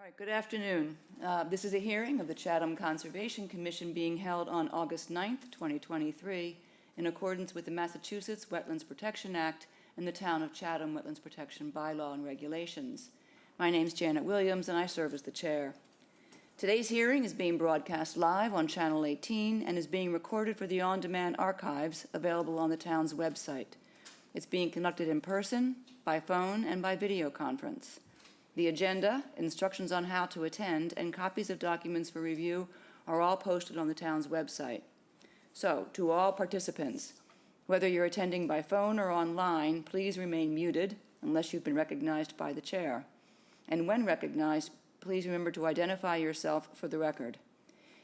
right, good afternoon. This is a hearing of the Chatham Conservation Commission being held on August 9th, 2023, in accordance with the Massachusetts Wetlands Protection Act and the Town of Chatham Wetlands Protection Bylaw and Regulations. My name is Janet Williams, and I serve as the chair. Today's hearing is being broadcast live on Channel 18 and is being recorded for the on-demand archives available on the town's website. It's being conducted in person, by phone, and by video conference. The agenda, instructions on how to attend, and copies of documents for review are all posted on the town's website. So, to all participants, whether you're attending by phone or online, please remain muted unless you've been recognized by the chair. And when recognized, please remember to identify yourself for the record.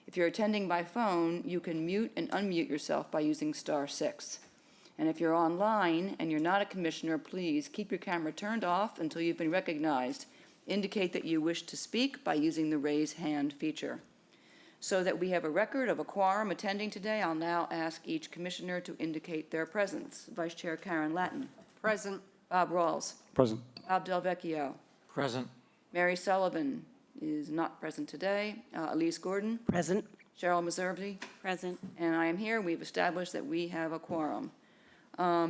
If you're attending by phone, you can mute and unmute yourself by using *6. And if you're online and you're not a commissioner, please keep your camera turned off until you've been recognized. Indicate that you wish to speak by using the raise hand feature. So that we have a record of a quorum attending today, I'll now ask each commissioner to indicate their presence. Vice Chair Karen Lattin. Present. Bob Rawls. Present. Bob Del Vecchio. Present. Mary Sullivan is not present today. Elise Gordon. Present. Cheryl Meservey. Present. And I am here. We've established that we have a quorum.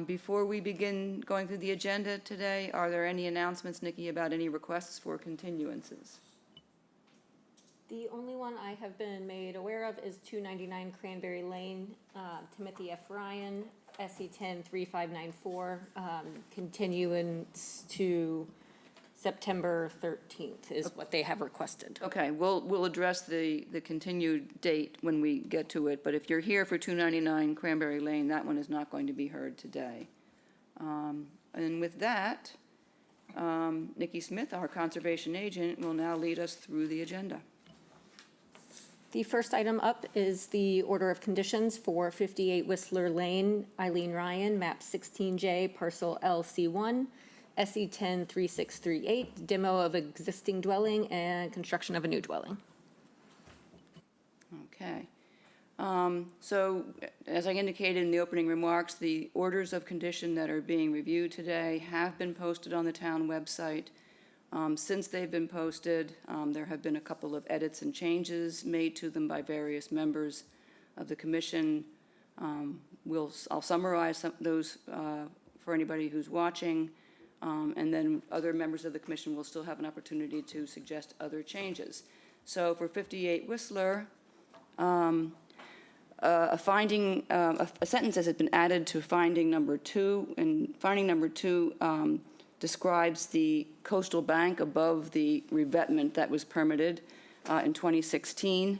Before we begin going through the agenda today, are there any announcements, Nikki, about any requests for continuances? The only one I have been made aware of is 299 Cranberry Lane, Timothy F. Ryan, SE 103594, continuance to September 13th is what they have requested. Okay, we'll address the continued date when we get to it, but if you're here for 299 Cranberry Lane, that one is not going to be heard today. And with that, Nikki Smith, our conservation agent, will now lead us through the agenda. The first item up is the order of conditions for 58 Whistler Lane, Eileen Ryan, map 16J, parcel LC1, SE 103638, demo of existing dwelling and construction of a new dwelling. Okay. So, as I indicated in the opening remarks, the orders of condition that are being reviewed today have been posted on the town website. Since they've been posted, there have been a couple of edits and changes made to them by various members of the commission. I'll summarize those for anybody who's watching. And then other members of the commission will still have an opportunity to suggest other changes. So for 58 Whistler, a sentence has been added to finding number 2, and finding number 2 describes the coastal bank above the revetment that was permitted in 2016,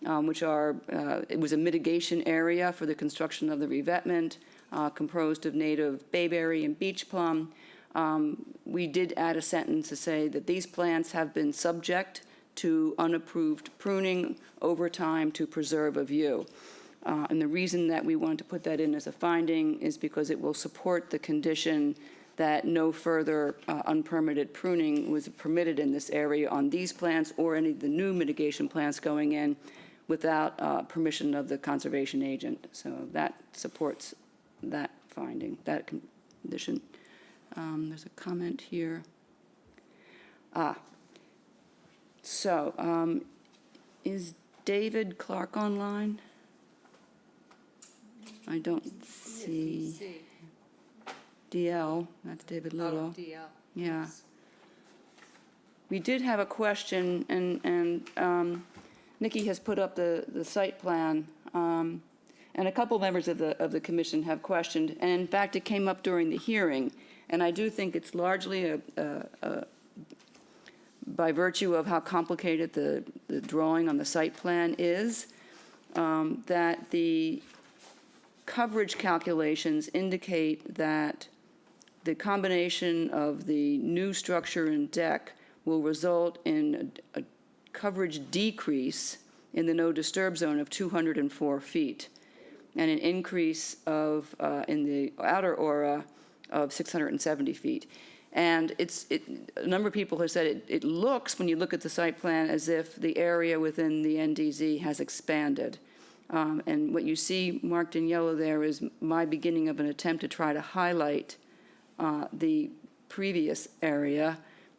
it was a mitigation area for the construction of the revetment, composed of native bayberry and beach plum. We did add a sentence to say that these plants have been subject to unapproved pruning over time to preserve a view. And the reason that we wanted to put that in as a finding is because it will support the condition that no further unpermitted pruning was permitted in this area on these plants or any of the new mitigation plants going in without permission of the conservation agent. So that supports that finding, that condition. There's a comment here. Is David Clark online? I don't see. DL, that's David Little. DL. Yeah. We did have a question, and Nikki has put up the site plan, and a couple members of the commission have questioned, and in fact, it came up during the hearing. And I do think it's largely by virtue of how complicated the drawing on the site plan is, that the coverage calculations indicate that the combination of the new structure and deck will result in a coverage decrease in the no disturb zone of 204 feet and an increase of in the outer aura of 670 feet. And a number of people have said it looks, when you look at the site plan, as if the area within the NDZ has expanded. And what you see marked in yellow there is my beginning of an attempt to try to highlight the previous area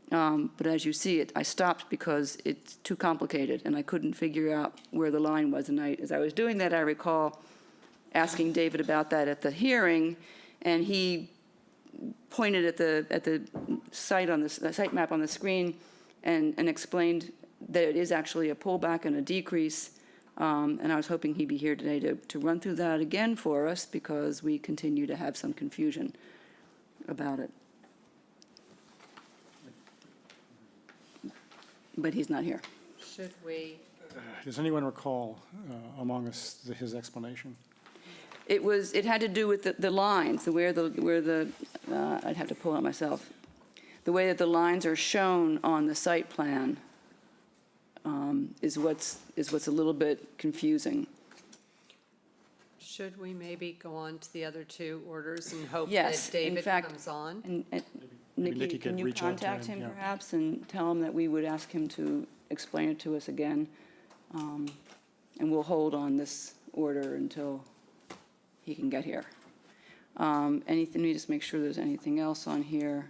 But as you see it, I stopped because it's too complicated, and I couldn't figure out where the line was. And as I was doing that, I recall asking David about that at the hearing, and he pointed at the site map on the screen and explained that it is actually a pullback and a decrease. And I was hoping he'd be here today to run through that again for us, because we continue to have some confusion about it. But he's not here. Should we, Does anyone recall among us his explanation? It had to do with the lines, where the I'd have to pull it myself. The way that the lines are shown on the site plan is what's a little bit confusing. should we maybe go on to the other two orders and hope Yes, that in David fact- comes on? And Maybe Nikki, Nikki can could you reach out to contact him, him yeah. perhaps and tell him that we would ask him to explain it to us again? And we'll hold on this order until he can get here. Anything, let me just make sure there's anything else on here.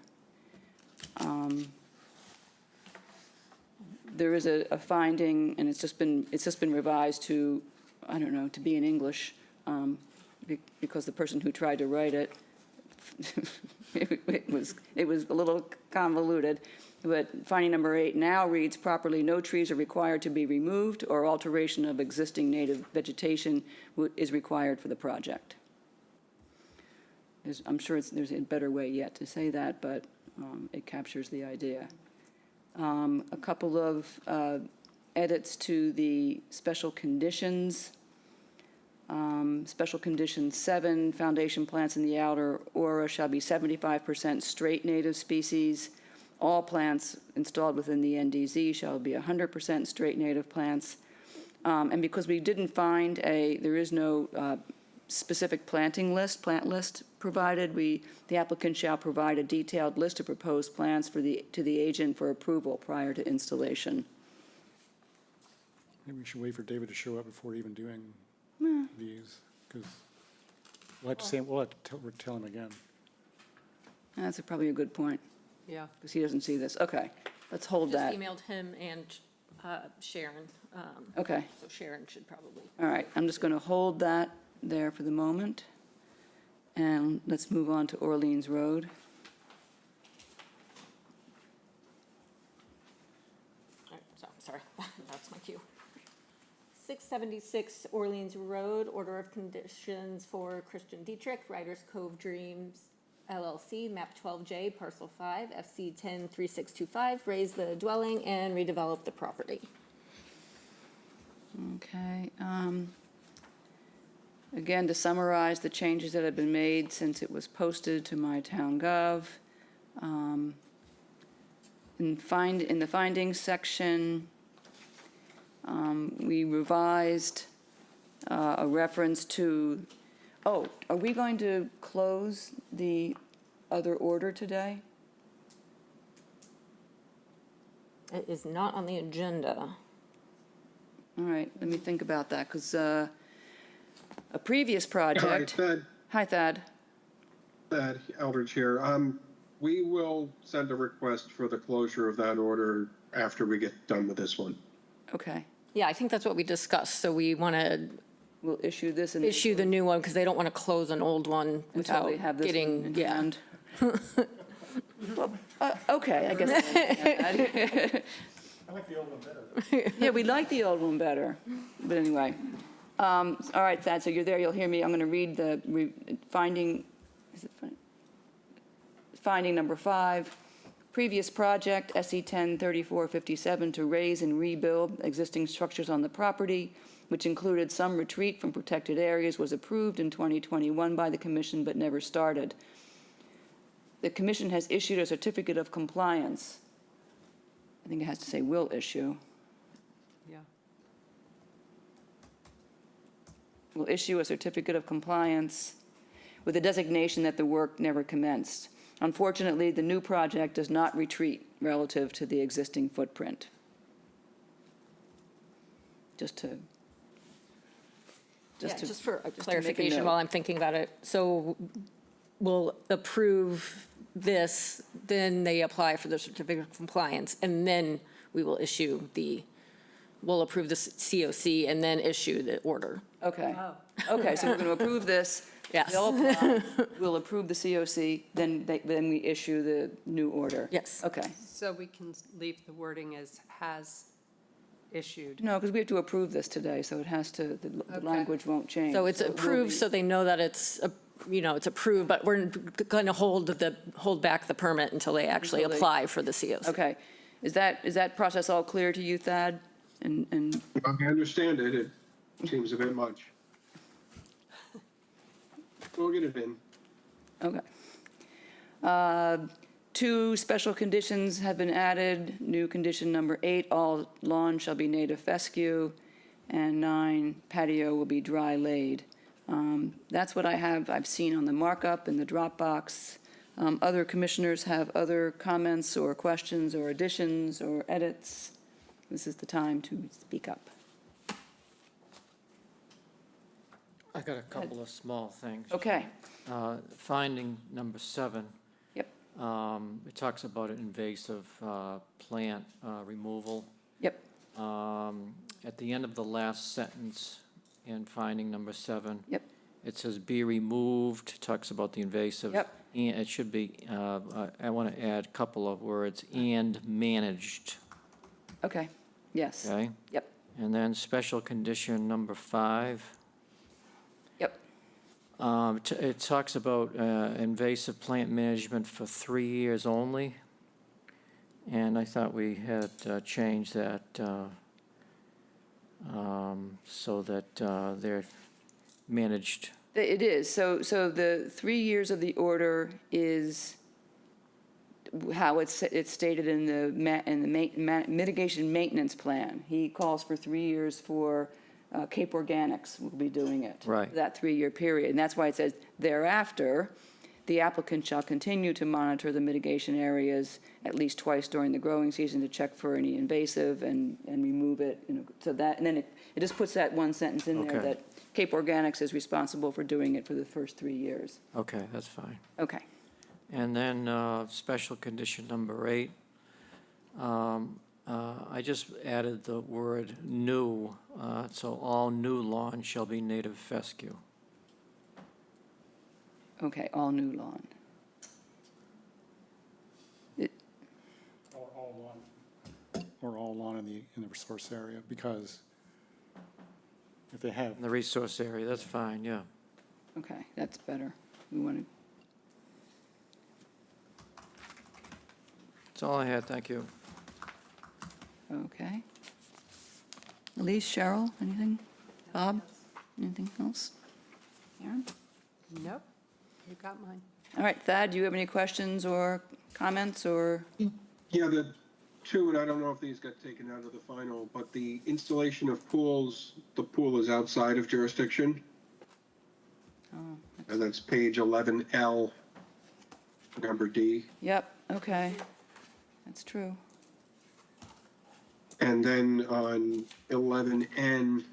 There is a finding, and it's just been revised to, I don't know, to be in English, because the person who tried to write it, it was a little convoluted. But finding number 8 now reads properly: no trees are required to be removed, or alteration of existing native vegetation is required for the project. I'm sure there's a better way yet to say that, but it captures the idea. A couple of edits to the special conditions. Special condition 7, foundation plants in the outer aura shall be 75% straight native species. All plants installed within the NDZ shall be 100% straight native plants. And because we didn't find there is no specific plant list provided, the applicant shall provide a detailed list of proposed plants to the agent for approval prior to installation. Maybe we should wait for David to show up before even doing these, because we'll have to tell him again. That's probably a good point, Yeah, because he doesn't see this. Okay, let's hold Just that. emailed him and Sharon, Okay, so Sharon should probably. all right, I'm just going to hold that there for the moment, and let's move on to Orleans Road. Sorry, that's my cue. 676 Orleans Road, order of conditions for Christian Dietrich, Writers Cove Dreams LLC, map 12J, parcel 5, FC 103625, raise the dwelling and redevelop the property. Okay. Again, to summarize the changes that have been made since it was posted to my town gov. In the findings section, we revised a reference to, are we going to close the other order today? It is not on the agenda. All right, let me think about that, because a previous Hi, project. Thad, Hi, Thad. Eldridge here. We will send a request for the closure of that order after we get done with this one. Okay, Yeah, I think that's what we discussed, so we want to we'll issue this and. issue the new one because they don't want to close an old one Until without we have this one in getting, yeah. hand. Well, okay, I guess. I like the old one better. Yeah, we like the old one better, but anyway. All right, Thad, so you're there, you'll hear me. I'm going to read the finding, is it finding number 5. Previous project, SE 103457, to raise and rebuild existing structures on the property, which included some retreat from protected areas, was approved in 2021 by the commission but never started. The commission has issued a certificate of compliance. I think it has to say will issue. yeah. Will issue a certificate of compliance with a designation that the work never commenced. Unfortunately, the new project does not retreat relative to the existing footprint. Just Yeah, just for to make a clarification note. while I'm thinking about it. So we'll approve this then they apply for the certificate of compliance, and then we will we'll approve the COC and then issue the order. Okay. Oh. Okay, so we're going to approve this. Yes. They'll apply, we'll approve the COC, then we issue the new order. Yes. Okay. So we can leave the wording as has issued. No, because we have to approve this today, so it has to, the Okay. language won't change. So it's it will approved, be- so they know that it's approved, but we're going to hold back the permit until they actually Until they- apply for the COC. Okay. Is that process all clear to you, Thad? And, I understand it. It seems a bit much. We'll get it in. okay. 2 special conditions have been added. New condition number 8, all lawn shall be native fescue, and 9, patio will be dry laid. That's what I've seen on the markup in the Dropbox. Other commissioners have other comments or questions or additions or edits. This is the time to speak up. I got a couple of small things. Okay, Finding number 7, yep, it talks about an invasive plant removal. yep, At the end of the last sentence in finding number 7, yep, it says be removed, talks about the invasive. Yep. And it should be, I want to add a couple of words, and managed, okay, yes, okay? yep, And then special condition number 5. yep, It talks about invasive plant management for 3 years only, and I thought we had changed that so that they're managed. It is. So the 3 years of the order is how it's stated in the mitigation maintenance plan. He calls for 3 years for Cape Organics will be doing it. Right. That 3-year period. And that's why it says thereafter, the applicant shall continue to monitor the mitigation areas at least twice during the growing season to check for any invasive and remove it. So that, and then it just puts that one sentence in there Okay. that Cape Organics is responsible for doing it for the first 3 years. Okay, that's fine. Okay. And then special condition number 8, I just added the word new, so all new lawn shall be native fescue. Okay, all new lawn. Or all lawn in the resource area, because if they have, In the resource area, that's fine, yeah. Okay, that's better. We want to, That's all I had, thank you. okay. Elise, Cheryl, anything? Bob, anything else? Aaron? Nope, you got mine. All right, Thad, do you have any questions or comments or? Yeah, the 2, and I don't know if these got taken out of the final, but the installation of pools, the pool is outside of jurisdiction. Oh, And that's page 11L, number D. yep, okay. That's true. And then on 11N,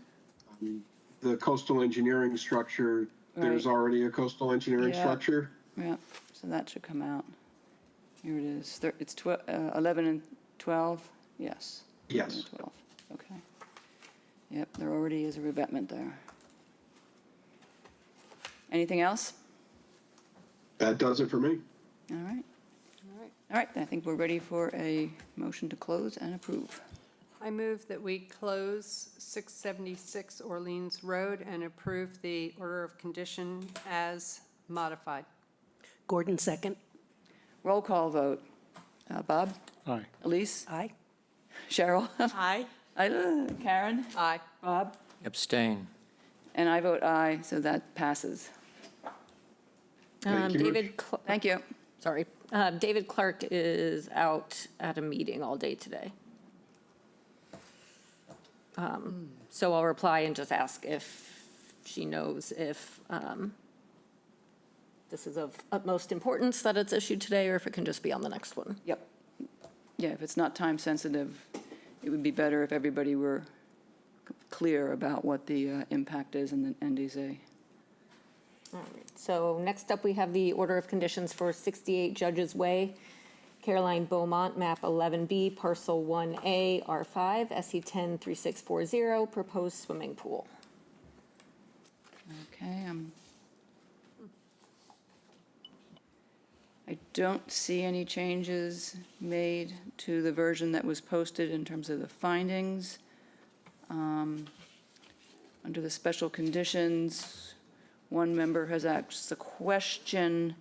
the coastal engineering structure, there's Right. already a coastal engineering Yeah. structure. Yeah, so that should come out. Here it is. It's 11 and 12? Yes. 11 Yes. and 12, okay. Yep, there already is a revetment there. Anything else? That does it for me. All right. All right. All right, I think we're ready for a motion to close and approve. I move that we close 676 Orleans Road and approve the order of condition as modified. Gordon, second. Roll call vote. Bob? aye. Elise? Aye. Cheryl? Aye. Karen? Aye. Bob? Abstain. And I vote aye, so that passes. Thank you. Thank you. Sorry. David Clark is out at a meeting all day today. So I'll reply and just ask if she knows if this is of utmost importance that it's issued today, or if it can just be on the next one. Yep. Yeah, if it's not time sensitive, it would be better if everybody were clear about what the impact is in the NDZ. So next up, we have the order of conditions for 68 Judges Way. Caroline Beaumont, map 11B, parcel 1A, R5, SE 103640, proposed swimming pool. Okay, I don't see any changes made to the version that was posted in terms of the findings. Under the special conditions, one member has asked a question.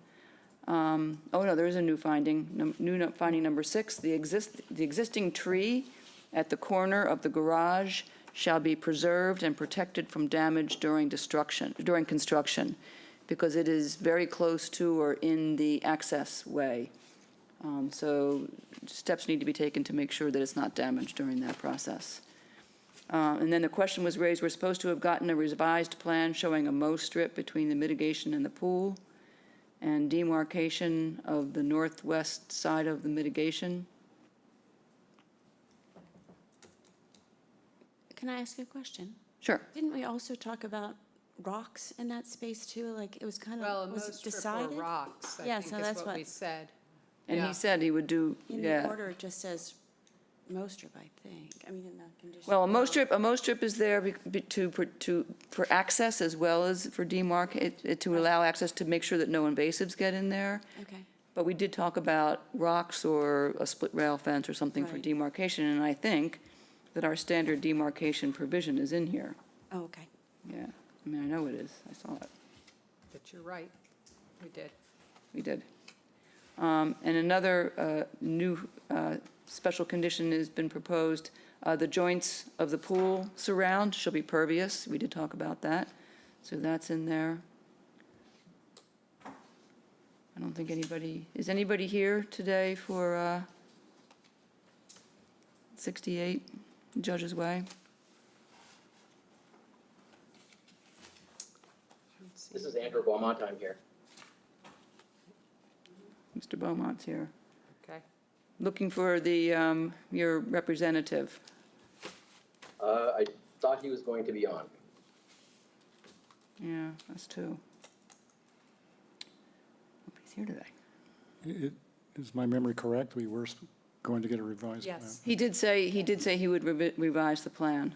Oh, no, there is a new finding, finding number 6. The existing tree at the corner of the garage shall be preserved and protected from damage during construction, because it is very close to or in the access way. So steps need to be taken to make sure that it's not damaged during that process. And then the question was raised, we're supposed to have gotten a revised plan showing a mow strip between the mitigation and the pool, and demarcation of the northwest side of the mitigation. Can I ask you a question? Sure. Didn't we also talk about rocks in that space too? Like it was kind Well, a of, mow was it strip or decided? rocks, I Yeah, think so is that's what what- we said. And Yeah. he said he would do, In the yeah. order, it just says mow strip, I think. I mean, in the condition. Well, a mow strip is there for access as well as for to allow access to make sure that no invasives get in there. Okay, But we did talk about rocks or a split rail fence or something for Right. demarcation, and I think that our standard demarcation provision is in here. oh, okay. Yeah, I mean, I know it is, I saw it, But you're right, we did. we did. And another new special condition has been proposed. The joints of the pool surround shall be pervious, we did talk about that, so that's in there. I don't think is anybody here today for 68 Judge's Way? This is Andrew Beaumont, I'm here. Mr. Beaumont's here. Okay. Looking for the, your representative. I thought he was going to be on. Yeah, us too. Hope he's here today. Is my memory correct? We were going to get a revised plan? Yes. He did say he would revise the plan.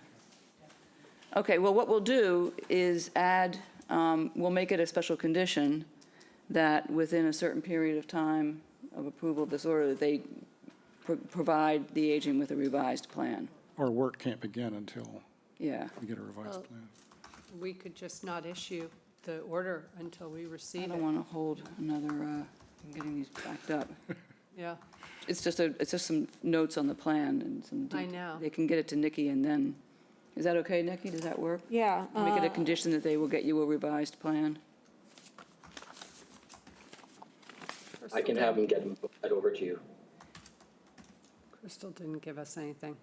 Okay, well, what we'll do is add, we'll make it a special condition that within a certain period of time of approval of this order, that they provide the agent with a revised plan. Our work can't begin until Yeah, we get a revised Well, plan. We could just not issue the order until we I receive don't it. want to hold another, I'm getting these backed up. Yeah, It's just some notes on the plan and some. I know. They can get it to Nikki and then, is that okay, Nikki? Does that work? Yeah. Make it a condition that they will get you a revised plan? I can have him get that over to you. Crystal didn't give us anything.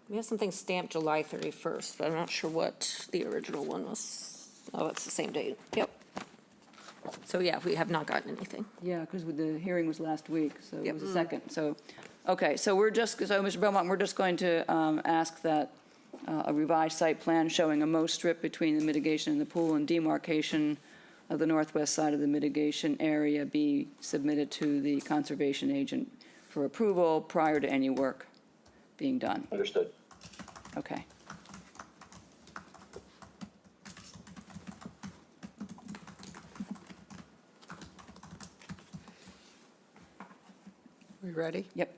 We have something stamped July 31st, but I'm not sure what the original one was. Oh, it's the same date. Yep. So, yeah, we have not gotten anything. Yeah, because the hearing was last week, so it Yep. was the second, so, okay, so Mr. Belmont, we're just going to ask that a revised site plan showing a mow strip between the mitigation and the pool and demarcation of the northwest side of the mitigation area be submitted to the conservation agent for approval prior to any work being done. Understood. Okay. We ready? Yep.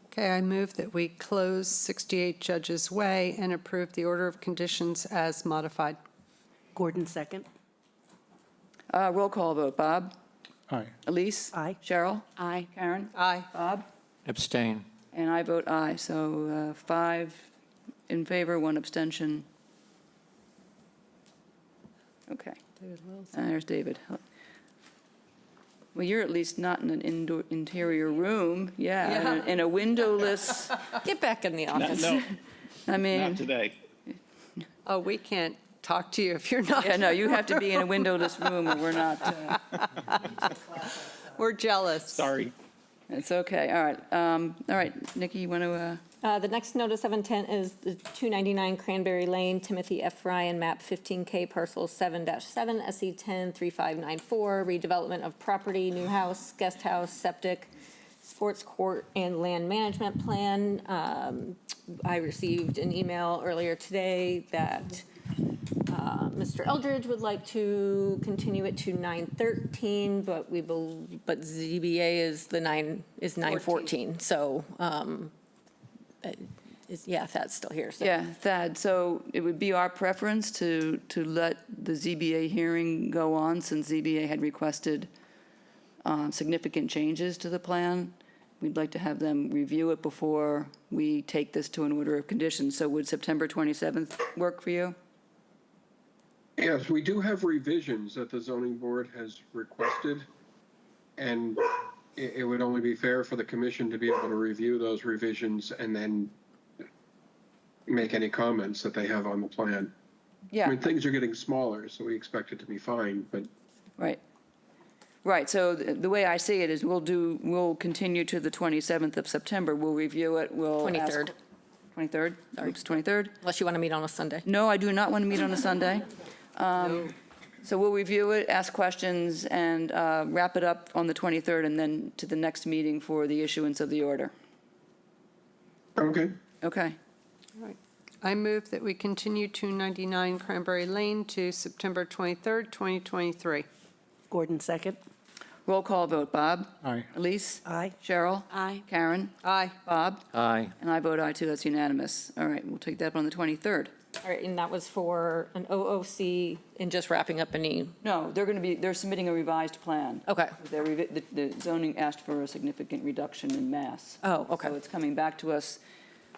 Okay, I move that we close 68 Judges Way and approve the order of conditions as modified. Gordon, second. Roll call vote. Bob? Aye. Elise? Aye. Cheryl? Aye. Karen? Aye. Bob? Abstain. And I vote aye, so 5 in favor, 1 abstention. Okay, David Wilson. and there's David. Well, you're at least not in an interior room, yeah, in a windowless, Get back in the office. No, I mean, not today. Oh, we can't talk to you if you're not. yeah, no, you have to be in a windowless room or we're not, We're jealous. Sorry. it's okay, all right. All right, Nikki, you want to The next notice of intent is the 299 Cranberry Lane, Timothy F. Ryan, map 15K, parcel 7-7, SE 103594, redevelopment of property, new house, guest house, septic, sports court, and land management plan. I received an email earlier today that Mr. Eldridge would like to continue it to 9/13, but but ZBA is 9/14. So, yeah, Thad's still here, so. Yeah, Thad, so it would be our preference to let the ZBA hearing go on, since ZBA had requested significant changes to the plan. We'd like to have them review it before we take this to an order of conditions. So would September 27th work for you? Yes, we do have revisions that the zoning board has requested, and it would only be fair for the commission to be able to review those revisions and then make any comments that they have on the plan. I Yeah, mean, things are getting smaller, so we expect it to be fine, but right. Right, so the way I see it is we'll continue to the 27th of September. We'll review it, we'll ask. 23rd. 23rd? Oops, 23rd? Unless you want to meet on a Sunday. No, I do not want to meet on a Sunday. So we'll review it, ask questions, and wrap it up on the 23rd, and then to the next meeting for the issuance of the order. okay. Okay, I move that we continue 299 Cranberry Lane to September 23rd, 2023. Gordon second. roll call vote. Bob? Aye. Elise? Aye. Cheryl? Aye. Karen? Aye. Bob? Aye. And I vote aye, too. That's unanimous. All right, we'll take that up on the 23rd. All right, and that was for an OOC and just wrapping up any, No, they're submitting a revised plan. okay. The zoning asked for a significant reduction in mass. Oh, okay. So it's coming back to us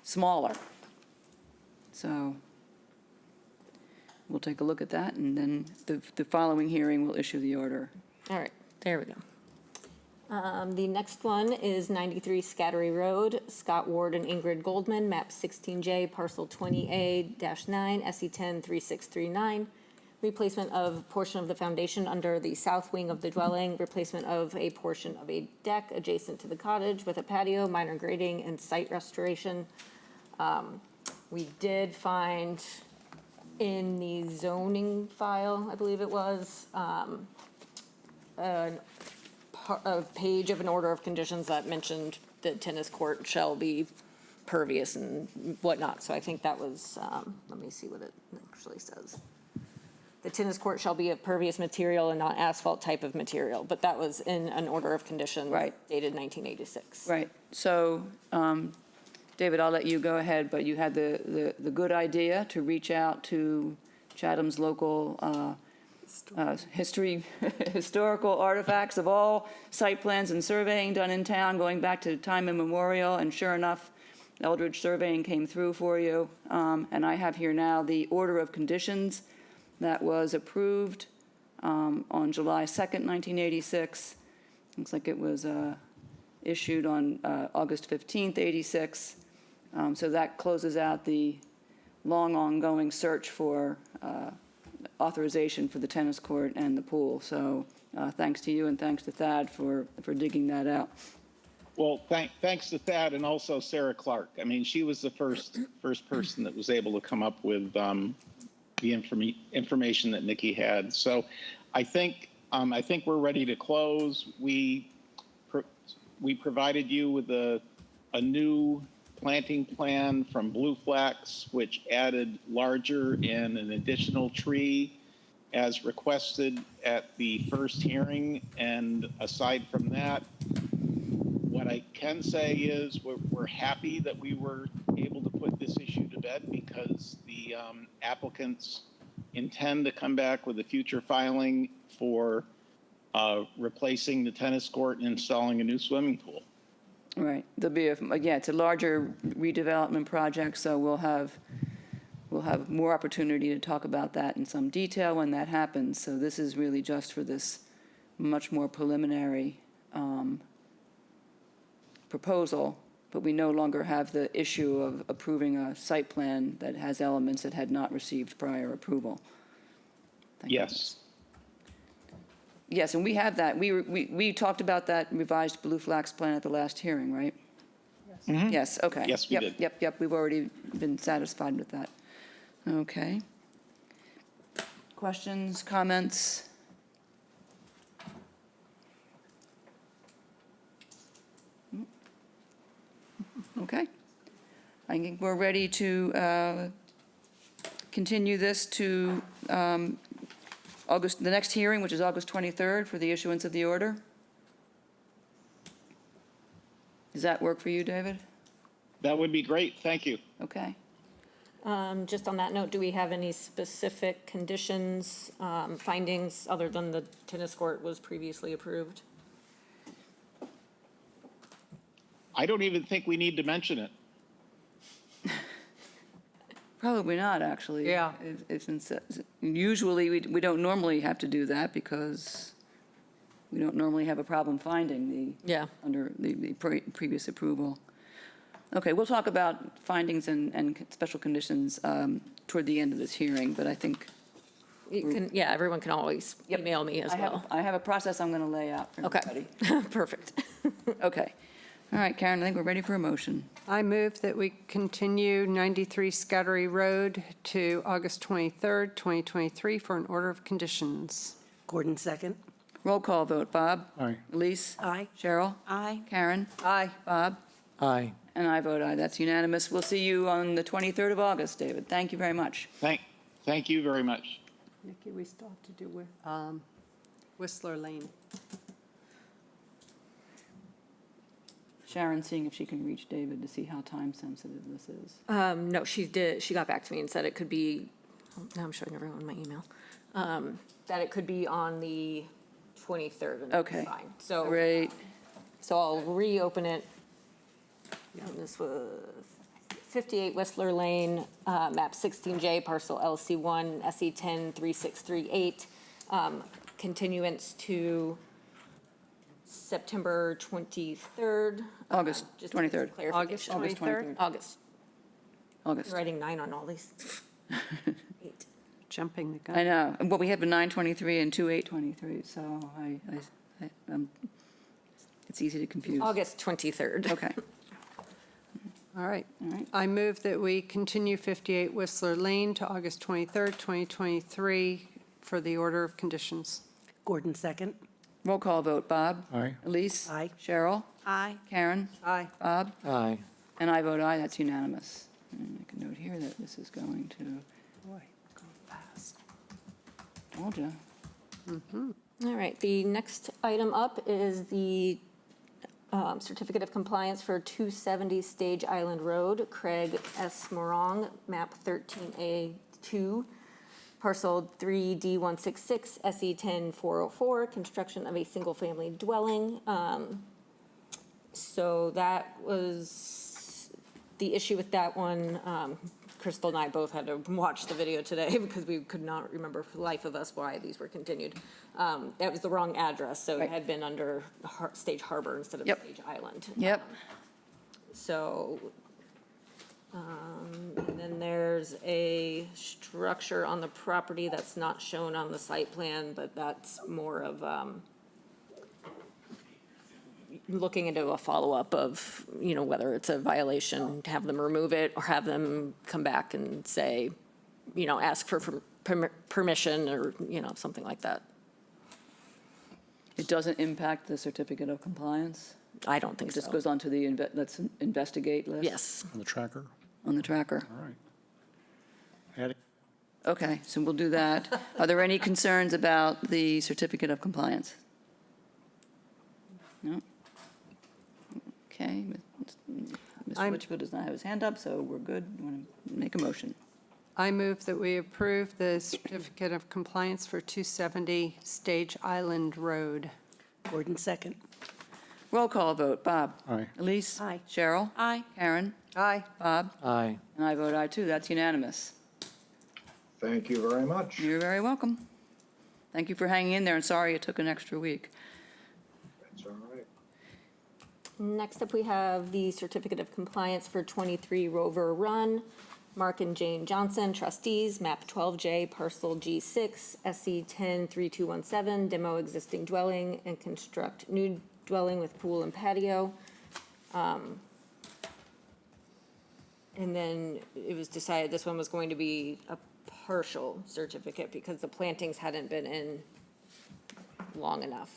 smaller. So we'll take a look at that, and then the following hearing will issue the order. All right, there we go. The next one is 93 Scattery Road, Scott Ward and Ingrid Goldman, map 16J, parcel 20A-9, SE 103639. Replacement of portion of the foundation under the south wing of the dwelling, replacement of a portion of a deck adjacent to the cottage with a patio, minor grading, and site restoration. We did find in the zoning file, I believe it was, a page of an order of conditions that mentioned that tennis court shall be pervious and whatnot. So I think that was, let me see what it actually says. The tennis court shall be of pervious material and not asphalt type of material, but that was in an order of conditions. Right. Dated 1986. Right, so, David, I'll let you go ahead, but you had the good idea to reach out to Chatham's local historical artifacts of all site plans and surveying done in town, going back to time immemorial, and sure enough, Eldridge Surveying came through for you. And I have here now the order of conditions that was approved on July 2nd, 1986. Looks like it was issued on August 15th, 86. So that closes out the long ongoing search for authorization for the tennis court and the pool. So thanks to you and thanks to Thad for digging that out. Well, thanks to Thad and also Sarah Clark. I mean, she was the first person that was able to come up with the information that Nikki had. So I think we're ready to close. We provided you with a new planting plan from Blue Flax, which added larger and an additional tree as requested at the first hearing. And aside from that, what I can say is we're happy that we were able to put this issue to bed, because the applicants intend to come back with a future filing for replacing the tennis court and installing a new swimming pool. Right. There'll be it's a larger redevelopment project, so we'll have more opportunity to talk about that in some detail when that happens. So this is really just for this much more preliminary proposal, but we no longer have the issue of approving a site plan that has elements that had not received prior approval. Thank Yes. goodness. Yes, and we have that. We talked about that revised Blue Flax plan at the last hearing, right? Yes. Yes, okay. Yes, we Yep, did. Yep, we've already been satisfied with that. Okay. Questions, comments? Okay. I think we're ready to continue this to the next hearing, which is August 23rd, for the issuance of the order. Does that work for you, David? That would be great. Thank you. Okay. Just on that note, do we have any specific conditions, findings, other than the tennis court was previously approved? I don't even think we need to mention it. Probably not, actually. Yeah. Usually, we don't normally have to do that because we don't normally have a problem finding Yeah. under the previous approval. Okay, we'll talk about findings and special conditions toward the end of this hearing, but I think You can, yeah, everyone can always Yep. email me as well. I have a process I'm going to lay out for Okay. everybody. Perfect. Okay. All right, Karen, I think we're ready for a motion. I move that we continue 93 Scattery Road to August 23rd, 2023 for an order of conditions. Gordon second. Roll call vote. Bob? Aye. Elise? Aye. Cheryl? Aye. Karen? Aye. Bob? Aye. And I vote aye. That's unanimous. We'll see you on the 23rd of August, David. Thank you very much. Thank you very much. Nikki, we still have to do with Whistler Lane. Sharon's seeing if she can reach David to see how time-sensitive this is. No, she did, she got back to me and said it could be, now I'm showing everyone my email, that it could be on the 23rd. and that's Okay. fine. So, Great. so I'll reopen it. And this was 58 Whistler Lane, map 16J, parcel LC1, SE 103638, continuance to September 23rd. August Just to get some 23rd. clarification. August 23rd. August. August. I'm writing 9 on all these. 8. Jumping the gun. I know. Well, we have a 9:23 and 2:8:23, so it's easy to confuse. August 23rd. Okay. All right. All right. I move that we continue 58 Whistler Lane to August 23rd, 2023 for the order of conditions. Gordon second. Roll call vote. Bob? Aye. Elise? Aye. Cheryl? Aye. Karen? Aye. Bob? Aye. And I vote aye. That's unanimous. And make a note here that this is going to, Boy, going fast. told ya. All right, the next item up is the certificate of compliance for 270 Stage Island Road, Craig S. Morong, map 13A2, parcel 3D166, SE 10404, construction of a single-family dwelling. So that was the issue with that one. Crystal and I both had to watch the video today because we could not remember for the life of us why these were continued. That was the wrong address, so it Right. had been under Stage Harbor instead of Yep. Stage Island. Yep. So, and then there's a structure on the property that's not shown on the site plan, but that's more of, looking into a follow-up of, you know, whether it's a violation, to have them remove it, or have them come back and say, you know, ask for permission, or, you know, something like that. It doesn't impact the certificate of compliance? I don't think It just so. goes on to the let's investigate list? Yes. On the tracker? On the tracker? All right. Adding, Okay, so we'll do that. Are there any concerns about the certificate of compliance? No? Okay, Mr. I'm- Litchfield does not have his hand up, so we're good. You want to make a motion? I move that we approve the certificate of compliance for 270 Stage Island Road. Gordon second. Roll call vote. Bob? Aye. Elise? Aye. Cheryl? Aye. Karen? Aye. Bob? Aye. And I vote aye, too. That's unanimous. Thank you very much. You're very welcome. Thank you for hanging in there, and sorry it took an extra week. That's all right. Next up, we have the certificate of compliance for 23 Rover Run. Mark and Jane Johnson, trustees, map 12J, parcel G6, SE 103217, demo existing dwelling and construct new dwelling with pool and patio. And then it was decided this one was going to be a partial certificate because the plantings hadn't been in long enough.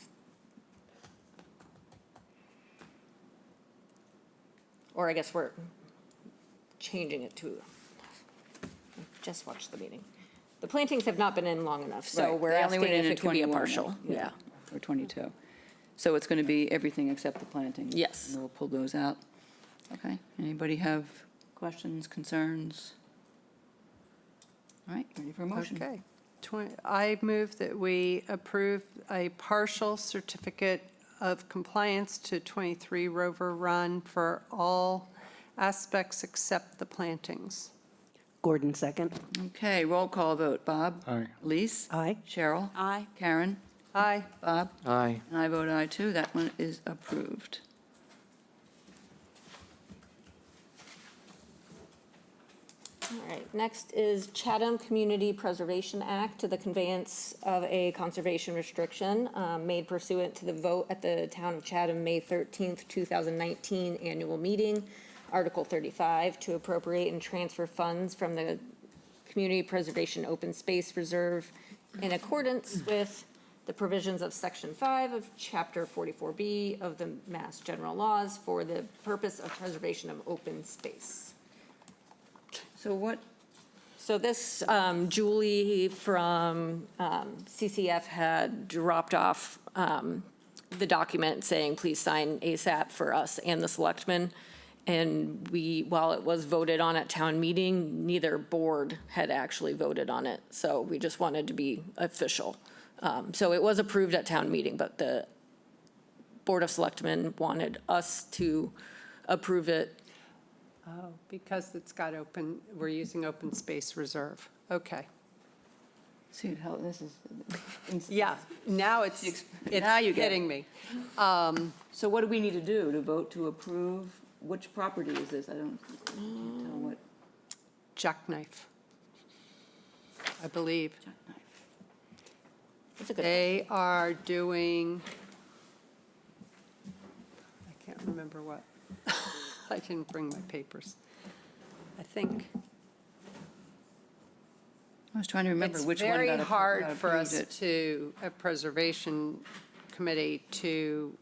Or I guess we're changing it to, just watch the meeting. The plantings have not been in long enough, so Right, we're they only asking went in if in it could be a 21, partial. Yeah. Or 22. So it's going to be everything except the plantings? Yes. And we'll pull those out. Okay. Anybody have questions, concerns? All right, ready for a motion? Okay. I move that we approve a partial certificate of compliance to 23 Rover Run for all aspects except the plantings. Gordon, second. Okay, roll call vote. Bob? Aye. Elise? Aye. Cheryl? Aye. Karen? Aye. Bob? Aye. And I vote aye, too. That one is approved. All right, next is Chatham Community Preservation Act to the conveyance of a conservation restriction made pursuant to the vote at the Town of Chatham, May 13th, 2019 annual meeting, Article 35, to appropriate and transfer funds from the Community Preservation Open Space Reserve in accordance with the provisions of Section 5 of Chapter 44B of the Mass General Laws for the purpose of preservation of open space. So what, So this, Julie from CCF had dropped off the document saying, please sign ASAP for us and the selectmen. And we, while it was voted on at town meeting, neither board had actually voted on it. So we just wanted to be official. So it was approved at town meeting, but the Board of Selectmen wanted us to approve it. Oh, because it's got open, we're using open space reserve. Okay. see how this is. Yeah, now it's Now you get it. hitting me. So what do we need to do to vote to approve? Which property is this? I don't tell what. Jackknife, I believe. Jackknife. That's a good. They are doing, I can't remember what. I didn't bring my papers. I think I was trying to remember it's which one got very approved. hard for us to, a preservation committee, to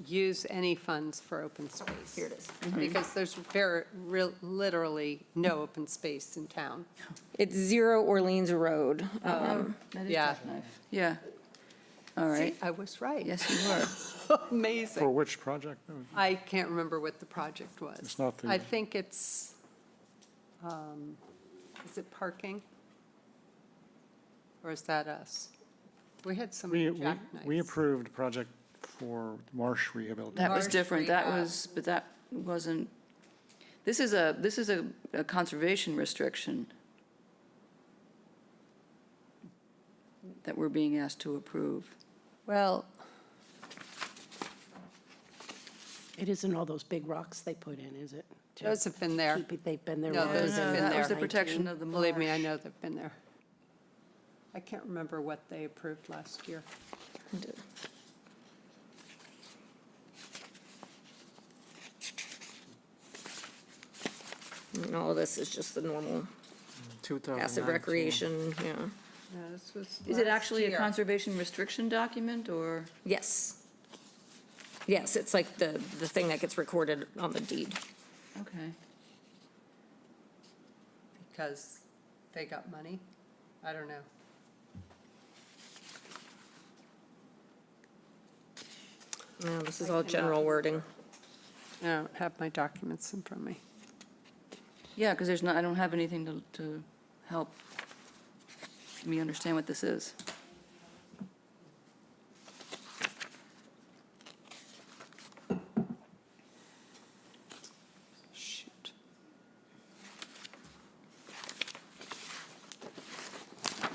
use any funds for open space. Here it is. Because there's literally no open space in town. It's 0 Orleans Road. That is yeah. Jackknife. Yeah. All right. I was right. Yes, you were. For Amazing. which project? I can't remember what the project was. It's not the- I think it's, is it parking? Or is that us? We had some We jackknives. approved a project for marsh rehabilitation. That was Marsh different. That rehab. was, but that wasn't, this is a conservation restriction that we're being asked to approve. Well, It isn't all those big rocks they put in, is it? To those have been there. keep it- They've been there. No, longer those have than been That there. was the 19. protection of the marsh. Believe me, I know they've been there. I can't remember what they approved last year. And all of this is just the normal 2019. passive recreation, yeah. No, this was Is it last actually a year. conservation restriction document, or? Yes. Yes, it's like the thing that gets recorded on the deed. Okay. Because they got money? I don't know. No, this is I all cannot general wording. I don't have my documents in front of me. Yeah, because there's not, I don't have anything to help me understand what this is. Shoot.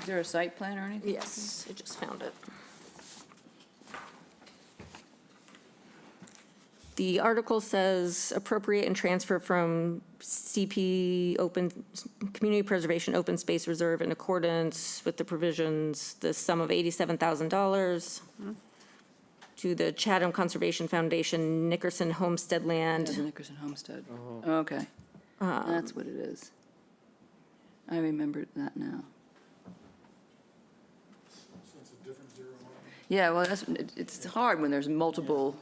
Is there a site plan or anything? Yes, I just found it. The article says appropriate and transfer from CP Community Preservation Open Space Reserve in accordance with the provisions, the sum of $87,000 to the Chatham Conservation Foundation Nickerson Homestead There's Land. a Nickerson Homestead. Okay. That's what it is. I remembered that now. Yeah, well, it's hard when there's multiple.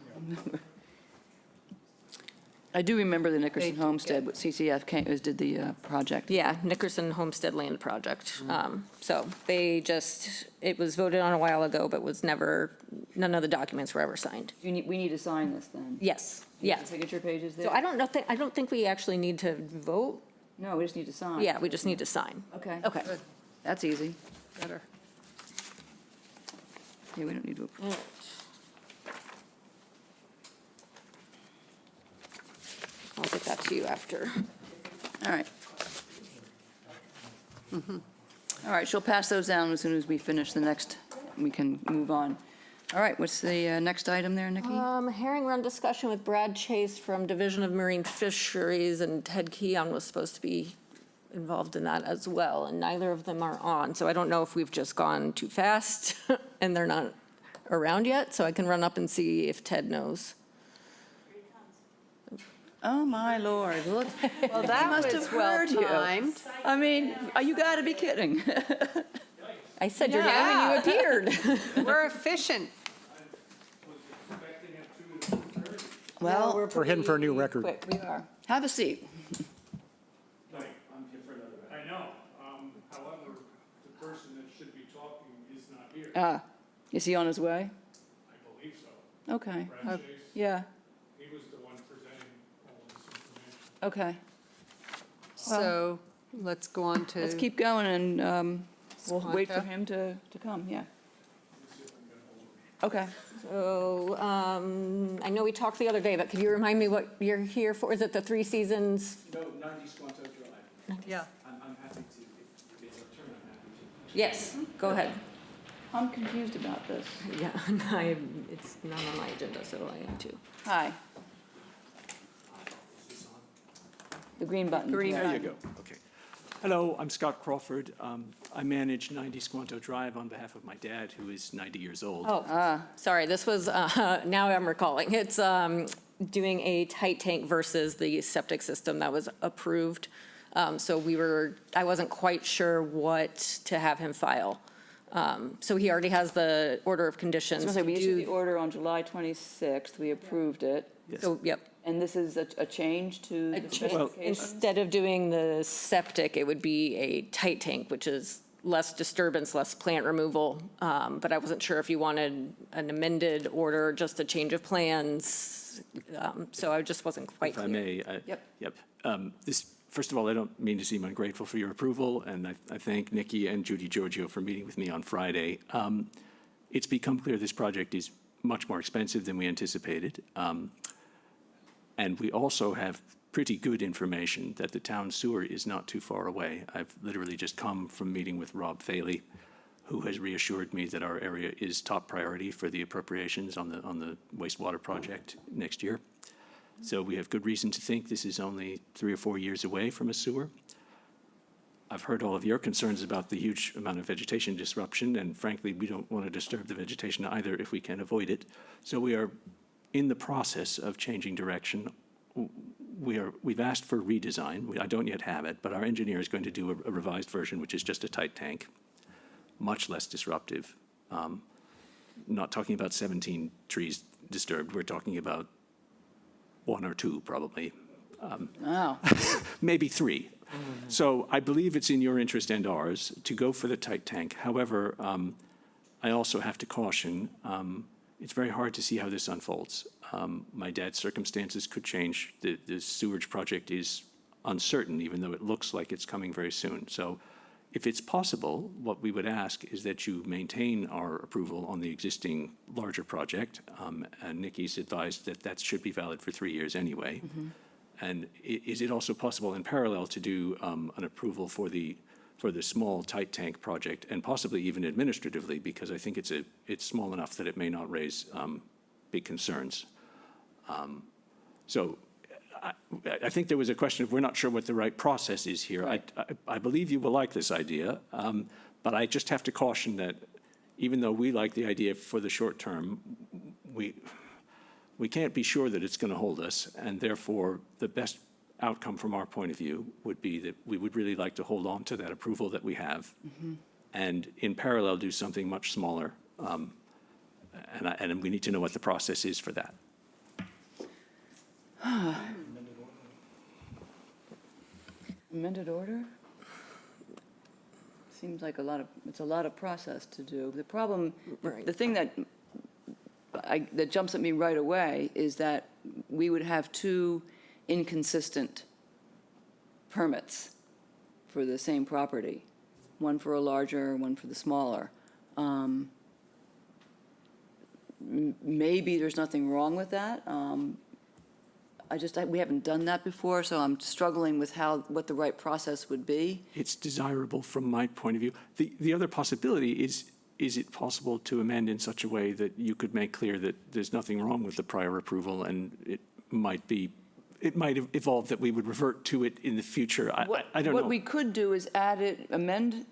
I do remember the Nickerson Homestead, what CCF did the project. Yeah, Nickerson Homestead Land Project. So they it was voted on a while ago, but was never, none of the documents were ever signed. We need to sign this then? Yes, The yes. signature pages there? So I don't think we actually need to vote. No, we just need to sign. Yeah, we just need to sign. Okay. Okay. That's easy. Better. Yeah, we don't need to approve. I'll get that to you after. All right. All right, she'll pass those down as soon as we finish the next, we can move on. All right, what's the next item there, Nikki? Herring run discussion with Brad Chase from Division of Marine Fisheries, and Ted Keon was supposed to be involved in that as well, and neither of them are on. So I don't know if we've just gone too fast and they're not around yet, so I can run up and see if Ted knows. Oh, my Lord. Well, Well, that must was have heard you. well-timed. I mean, you got to be kidding. I said your name and you appeared. We're efficient. Well, We're heading for a new record. quick, we are. Have a seat. I know. However, the person that should be talking is not here. Is he on his way? I believe so. Okay. Brad Chase, Yeah, he was the one presenting all of this information. okay. So let's go on to. Let's keep going and we'll wait for Squanto. him to come, yeah. Okay. So, I know we talked the other day, but could you remind me what you're here for? Is it the Three Seasons? No, 90 Squanto Drive. Yeah. I'm happy to, if it's our turn, I'm happy to. Yes, go ahead. I'm confused about this. Yeah, it's not on my agenda, so I am too. Hi. The green button. Green yeah. There you go, okay. Hello, I'm Scott Crawford. I manage 90 Squanto Drive on behalf of my dad, who is 90 years old. Oh, sorry, this was, now I'm recalling. It's doing a tight tank versus the septic system that was approved. So I wasn't quite sure what to have him file. So he already has the order of conditions. I was gonna say, we to issued the do- order on July 26th, we approved it. Yes. So, yep. And this is a change to the specifications? Instead of doing the septic, it would be a tight tank, which is less disturbance, less plant removal. But I wasn't sure if you wanted an amended order, just a change of plans. So I just wasn't quite If I clear. may. Yep. First of all, I don't mean to seem ungrateful for your approval, and I thank Nikki and Judy Giorgio for meeting with me on Friday. It's become clear this project is much more expensive than we anticipated. And we also have pretty good information that the town sewer is not too far away. I've literally just come from meeting with Rob Faley, who has reassured me that our area is top priority for the appropriations on the wastewater project next year. So we have good reason to think this is only 3 or 4 years away from a sewer. I've heard all of your concerns about the huge amount of vegetation disruption, and frankly, we don't want to disturb the vegetation either if we can avoid it. So we are in the process of changing direction. We've asked for redesign. I don't yet have it, but our engineer is going to do a revised version, which is just a tight tank, much less disruptive. Not talking about 17 trees disturbed. We're talking about 1 or 2 probably. Wow. Maybe 3. So I believe it's in your interest and ours to go for the tight tank. However, I also have to caution, it's very hard to see how this unfolds. My dad's circumstances could change. The sewage project is uncertain, even though it looks like it's coming very soon. So if it's possible, what we would ask is that you maintain our approval on the existing larger project. And Nikki's advised that that should be valid for 3 years anyway. Mm-hmm. And is it also possible in parallel to do an approval for the small tight tank project, and possibly even administratively, because I think it's small enough that it may not raise big concerns. So I think there was a question of we're not sure what the right process is here. Right. I believe you will like this idea, but I just have to caution that even though we like the idea for the short term, we can't be sure that it's going to hold us, and therefore, the best outcome from our point of view would be that we would really like to hold on to that approval that we have, and in parallel, do something much smaller. And we need to know what the process is for that. Amended order? Seems like it's a lot of process to do. The problem, the thing that jumps at me right away is that we would have two inconsistent permits for the same property, one for a larger, one for the smaller. Maybe there's nothing wrong with that. We haven't done that before, so I'm struggling with what the right process would be. It's desirable from my point of view. The other possibility is it possible to amend in such a way that you could make clear that there's nothing wrong with the prior approval, and it might evolve that we would revert to it in the future. I don't know. What we could do is it'd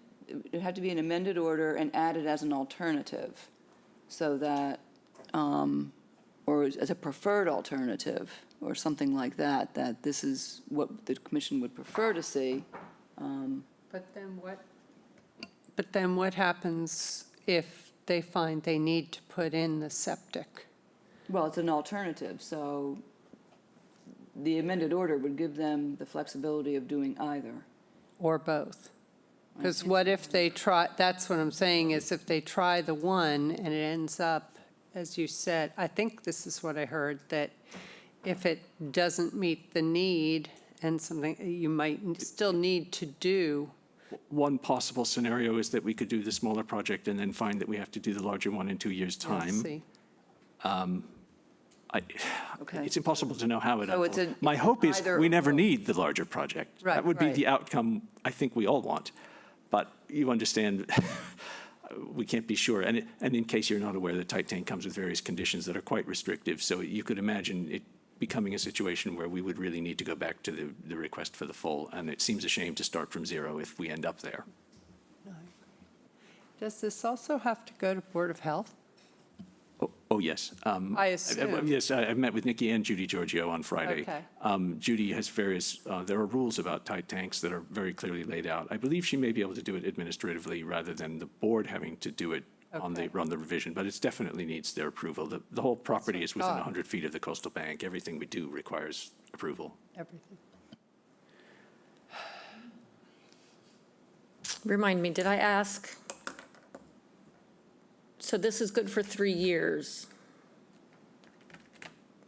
have to be an amended order and add it as an alternative, so that, or as a preferred alternative, or something like that, that this is what the commission would prefer to see. But then what happens if they find they need to put in the septic? Well, it's an alternative, so the amended order would give them the flexibility of doing either. Or both? Because what if they try, that's what I'm saying, is if they try the one and it ends up, as you said, I think this is what I heard, that if it doesn't meet the need and something, you might still need to do. One possible scenario is that we could do the smaller project and then find that we have to do the larger one in 2 years' time. See. Okay. It's impossible to know how it So it's unfolds. My hope is either we never or. need the larger project. Right, That would be right. the outcome I think we all want. But you understand, we can't be sure. And in case you're not aware, the tight tank comes with various conditions that are quite restrictive. So you could imagine it becoming a situation where we would really need to go back to the request for the full. And it seems a shame to start from zero if we end up there. Does this also have to go to Board of Health? Oh, yes. I assume. Yes, I met with Nikki and Judy Giorgio on Friday. Okay. Judy has there are rules about tight tanks that are very clearly laid out. I believe she may be able to do it administratively rather than the board having to do it on the revision, but it definitely needs their approval. The whole property is within 100 feet of the coastal bank. Everything we do requires approval. Everything. Remind me, did I ask? So this is good for 3 years,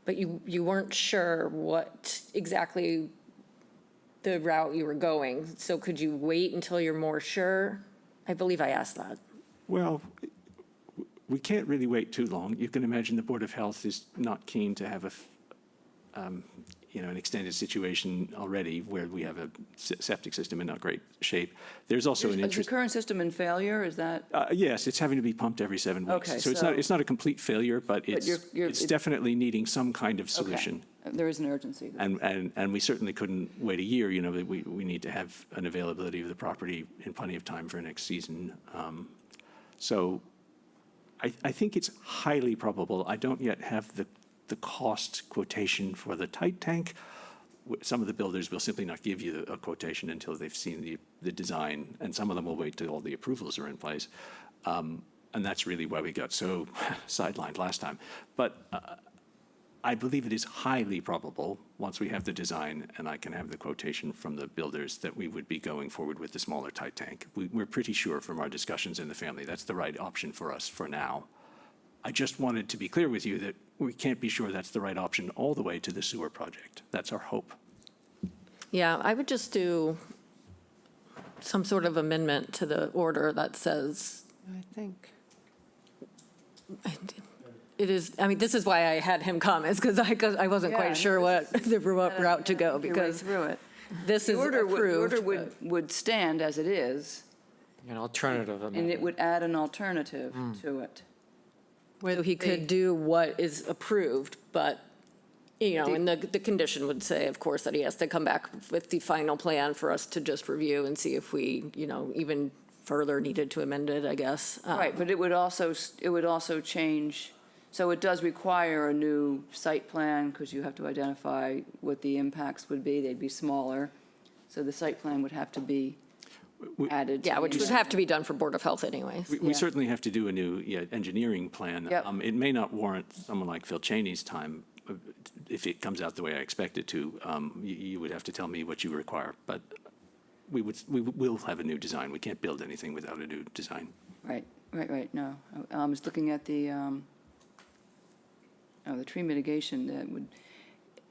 but you weren't sure what exactly the route you were going. So could you wait until you're more sure? I believe I asked that. Well, we can't really wait too long. You can imagine the Board of Health is not keen to have an extended situation already where we have a septic system in not great shape. There's also an Is interest. the current system in failure, is that? Yes, it's having to be pumped every 7 weeks. Okay, So it's not a complete failure, but it's definitely needing some kind of solution. Okay. There is an urgency. And we certainly couldn't wait a year. We need to have an availability of the property in plenty of time for next season. So I think it's highly probable. I don't yet have the cost quotation for the tight tank. Some of the builders will simply not give you a quotation until they've seen the design, and some of them will wait till all the approvals are in place. And that's really why we got so sidelined last time. But I believe it is highly probable, once we have the design and I can have the quotation from the builders, that we would be going forward with the smaller tight tank. We're pretty sure from our discussions in the family that's the right option for us for now. I just wanted to be clear with you that we can't be sure that's the right option all the way to the sewer project. That's our hope. Yeah, I would just do some sort of amendment to the order that says, I think. it is, I mean, this is why I had him come, is because I wasn't Yeah, quite sure what the route to go, because Through it. this The is order approved. would stand as it is, An alternative and it amendment. would add an alternative to it. So he could do what is approved, but, and the condition would say, of course, that he has to come back with the final plan for us to just review and see if we, even further needed to amend it, I guess. Right, but it would also change So it does require a new site plan, because you have to identify what the impacts would be. They'd be smaller. So the site plan would have to be added. to Yeah, the which would amendment. have to be done for Board of Health anyways. We certainly have to do a new engineering plan. Yep. It may not warrant someone like Phil Cheney's time. If it comes out the way I expect it to, you would have to tell me what you require. But we will have a new design. We can't build anything without a new design. Right, no. I was looking at the tree mitigation that would,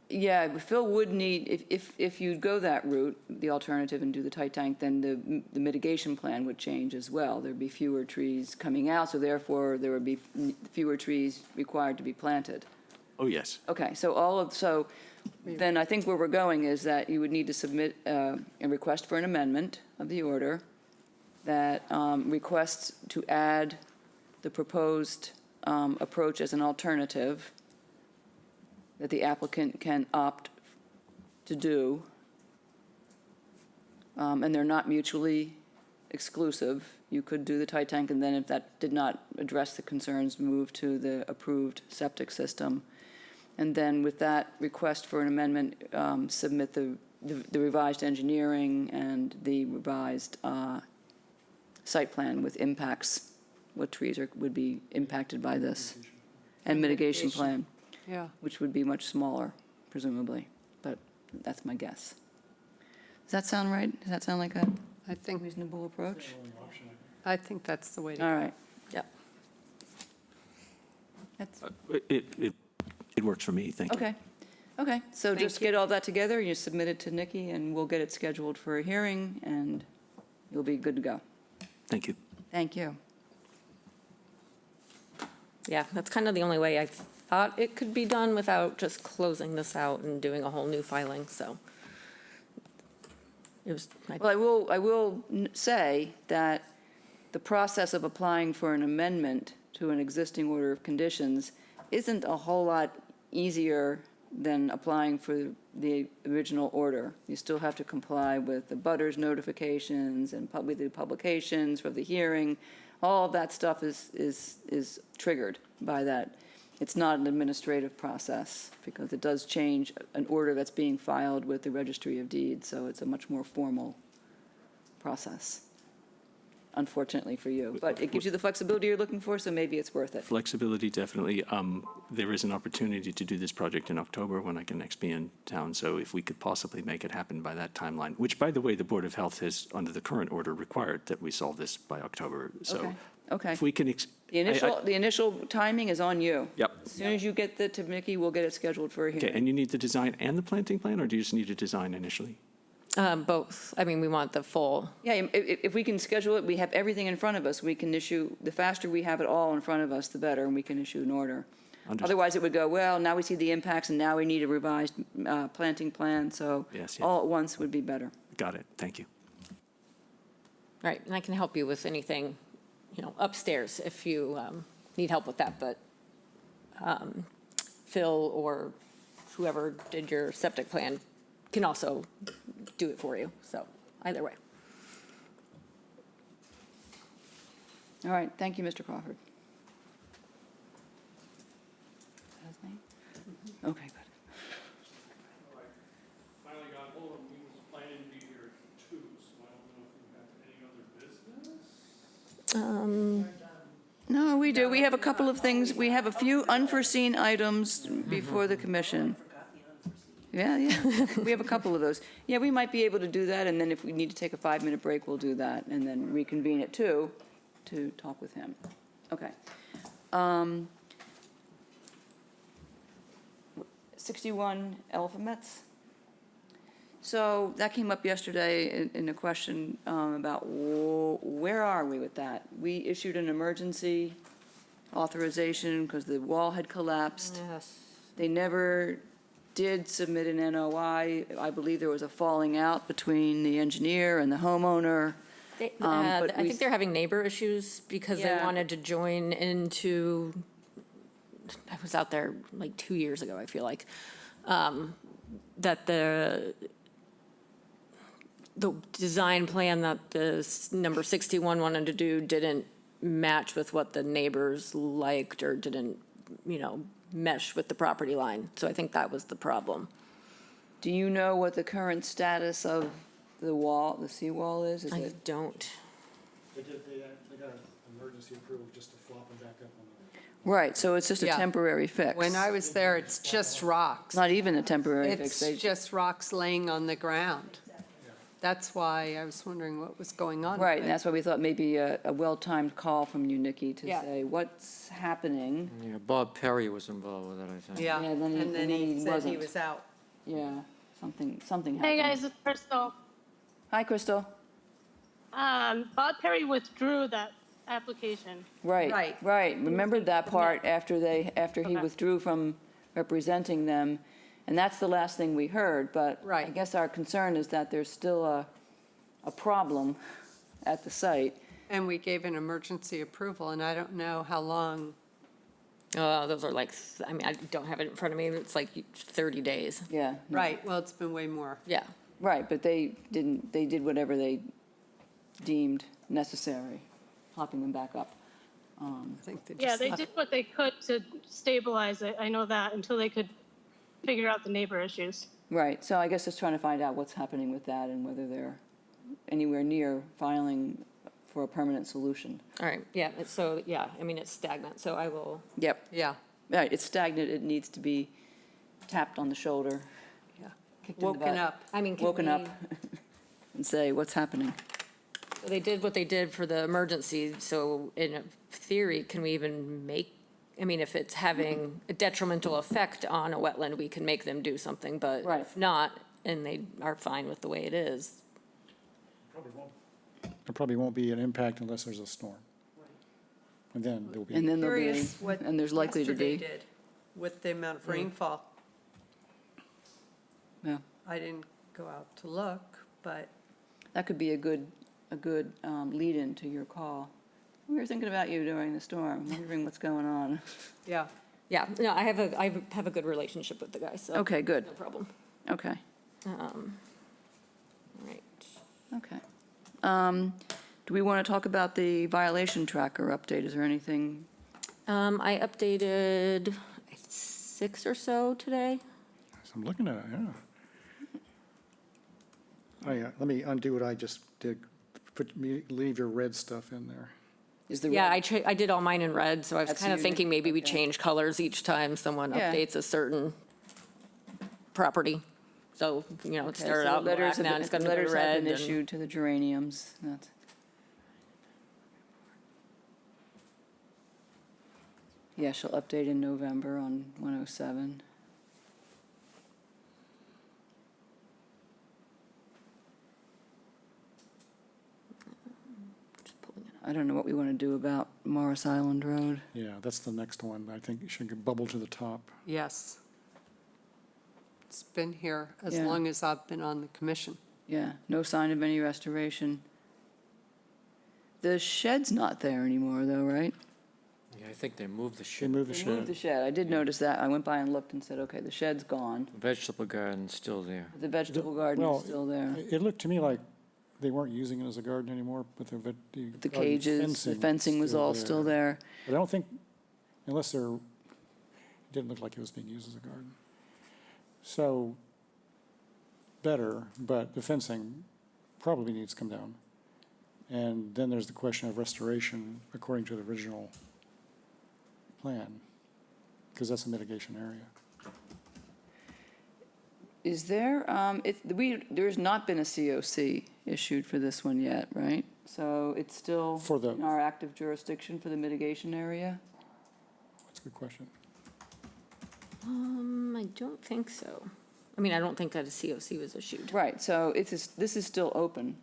yeah, Phil would need, if you go that route, the alternative and do the tight tank, then the mitigation plan would change as well. There'd be fewer trees coming out, so therefore there would be fewer trees required to be planted. Oh, yes. Okay, so then I think where we're going is that you would need to submit a request for an amendment of the order that requests to add the proposed approach as an alternative that the applicant can opt to do. And they're not mutually exclusive. You could do the tight tank, and then if that did not address the concerns, move to the approved septic system. And then with that request for an amendment, submit the revised engineering and the revised site plan with impacts, what trees would be impacted by this, and mitigation plan, Yeah. which would be much smaller, presumably, but that's my guess. Does that sound right? Does that sound like a I think, reasonable approach? I think that's the way to go. All right. Yep. That's, It works for me. Thank you. okay. So Thank just you. get all that together, you submit it to Nikki, and we'll get it scheduled for a hearing, and you'll be good to go. Thank you. Thank you. Yeah, that's kind of the only way I thought it could be done without just closing this out and doing a whole new filing, so. It was, Well, I will say that the process of applying for an amendment to an existing order of conditions isn't a whole lot easier than applying for the original order. You still have to comply with the butters notifications and the publications for the hearing. All of that stuff is triggered by that. It's not an administrative process, because it does change an order that's being filed with the Registry of Deeds, so it's a much more formal process, unfortunately for you. But it gives you the flexibility you're looking for, so maybe it's worth it. Flexibility, definitely. There is an opportunity to do this project in October when I can next be in town. So if we could possibly make it happen by that timeline, which, by the way, the Board of Health has, under the current order, required that we solve this by October. So Okay. if we can. The initial timing is on you. Yep. As soon as you get that to Mickey, we'll get it scheduled for a Okay, hearing. and you need the design and the planting plan, or do you just need a design initially? both. I mean, we want the full, Yeah, if we can schedule it, we have everything in front of us, we can issue, the faster we have it all in front of us, the better, and we can issue an order. Understood. Otherwise, it would go, well, now we see the impacts, and now we need a revised planting plan, so Yes, yes. all at once would be better. Got it. Thank you. right, and I can help you with anything, upstairs if you need help with that, but Phil or whoever did your septic plan can also do it for you, so either way. All right, thank you, Mr. Crawford. Is that his name? Okay, good. Finally got hold of him, he was planning to be here too, so I don't know if you have any other business? No, we do. We have a couple of things. We have a few unforeseen items before the commission. Yeah. We have a couple of those. Yeah, we might be able to do that, and then if we need to take a 5-minute break, we'll do that, and then reconvene at 2 to talk with him. Okay. 61 Alphabets. So that came up yesterday in a question about where are we with that? We issued an emergency authorization because the wall had collapsed. Yes. They never did submit an NOI. I believe there was a falling out between the engineer and the homeowner. I think they're having neighbor issues because they Yeah. wanted to join into, I was out there like 2 years ago, I feel like, that the design plan that the number 61 wanted to do didn't match with what the neighbors liked or didn't mesh with the property line. So I think that was the problem. Do you know what the current status of the wall, the seawall is? Is I it, don't. They got an emergency approval just to flop them back up on right, so it's just a Yeah. temporary fix? When I was there, it's just rocks. Not even a temporary fix. It's They- just rocks laying on the ground. That's why I was wondering what was going on. Right, and that's why we thought maybe a well-timed call from you, Nikki, to Yeah. say, what's happening? Yeah, Bob Perry was involved with it, I think. Yeah, Yeah, then he- and then he said he wasn't. was out. Yeah, something happened. Hey guys, it's Crystal. Hi, Crystal. Bob Perry withdrew that application. Right, Right. right. Remembered that part after he Okay. withdrew from representing them, and that's the last thing we heard, but I Right. guess our concern is that there's still a problem at the site. And we gave an emergency approval, and I don't know how long. Those are like, I don't have it in front of me, but it's like 30 days. Yeah. no. Right, well, it's been way more. Yeah. Right, but they did whatever they deemed necessary, popping them back up. I think they Yeah, just they left. did what they could to stabilize it. I know that, until they could figure out the neighbor issues. Right, so I guess just trying to find out what's happening with that and whether they're anywhere near filing for a permanent solution. All right, yeah, it's stagnant, so I will, Yep, Yeah, right, it's stagnant, it needs to be tapped on the shoulder, yeah. kicked in the Woken butt, up. can woken up, we- and say, what's happening? They did what they did for the emergency, so in theory, can we even if it's having a detrimental effect on a wetland, we can make them do something, but Right. if not, and they are fine with the way it is, There probably won't be an impact unless there's a storm. And then there'll be. And then there'll be, Curious what and there's likely to yesterday be. did with the amount of rainfall. Yeah, I didn't go out to look, but that could be a good lead-in to your call. We were thinking about you during the storm, wondering what's going on. yeah. yeah, no, I have a good relationship with the guy, so. Okay, good, No problem. okay, All right. okay. Do we want to talk about the violation tracker update? Is there anything? I updated 6 or so today. I'm looking at it, yeah. Oh, yeah, let me undo what I just did. Leave your red stuff in there. Is the Yeah, red- I did all mine in red, so I was That's kind of unique, thinking maybe we okay. change colors each time someone Yeah. updates a certain property. So, it Okay, started so out in letters black, have now been- it's going to go letters have red. been and- issued to the geraniums. That's- Yeah, she'll update in November on 107. Just pulling it up. I don't know what we want to do about Morris Island Road. Yeah, that's the next one. I think it should get bubble to the top. Yes. It's been here as Yeah. long as I've been on the commission. Yeah, no sign of any restoration. The shed's not there anymore, though, right? Yeah, I think they moved the They shed. moved the They moved the shed. shed. I did notice that. I went by and looked and said, okay, the shed's gone. Vegetable garden's still there. The vegetable garden Well, is still there. It looked to me like they weren't using it as a garden anymore, but the The garden cages, the fencing was all still there. But I don't think, unless they're, it didn't look like it was being used as a garden. So, better, but the fencing probably needs to come down. And then there's the question of restoration according to the original plan, because that's a mitigation area. Is there, there's not been a COC issued for this one yet, right? So it's still For the- in our active jurisdiction for the mitigation area? That's a good question. I don't think so. I don't think that a COC was issued. Right, so this is still open,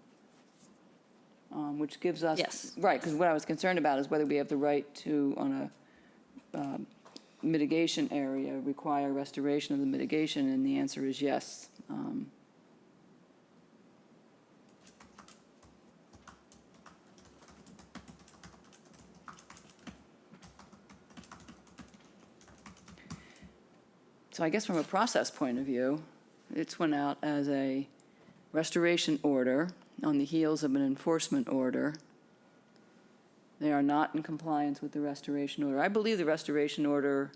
which gives us. Yes. Right, because what I was concerned about is whether we have the right to, on a mitigation area, require restoration of the mitigation, and the answer is yes. So I guess from a process point of view, it's went out as a restoration order on the heels of an enforcement order. They are not in compliance with the restoration order. I believe the restoration order,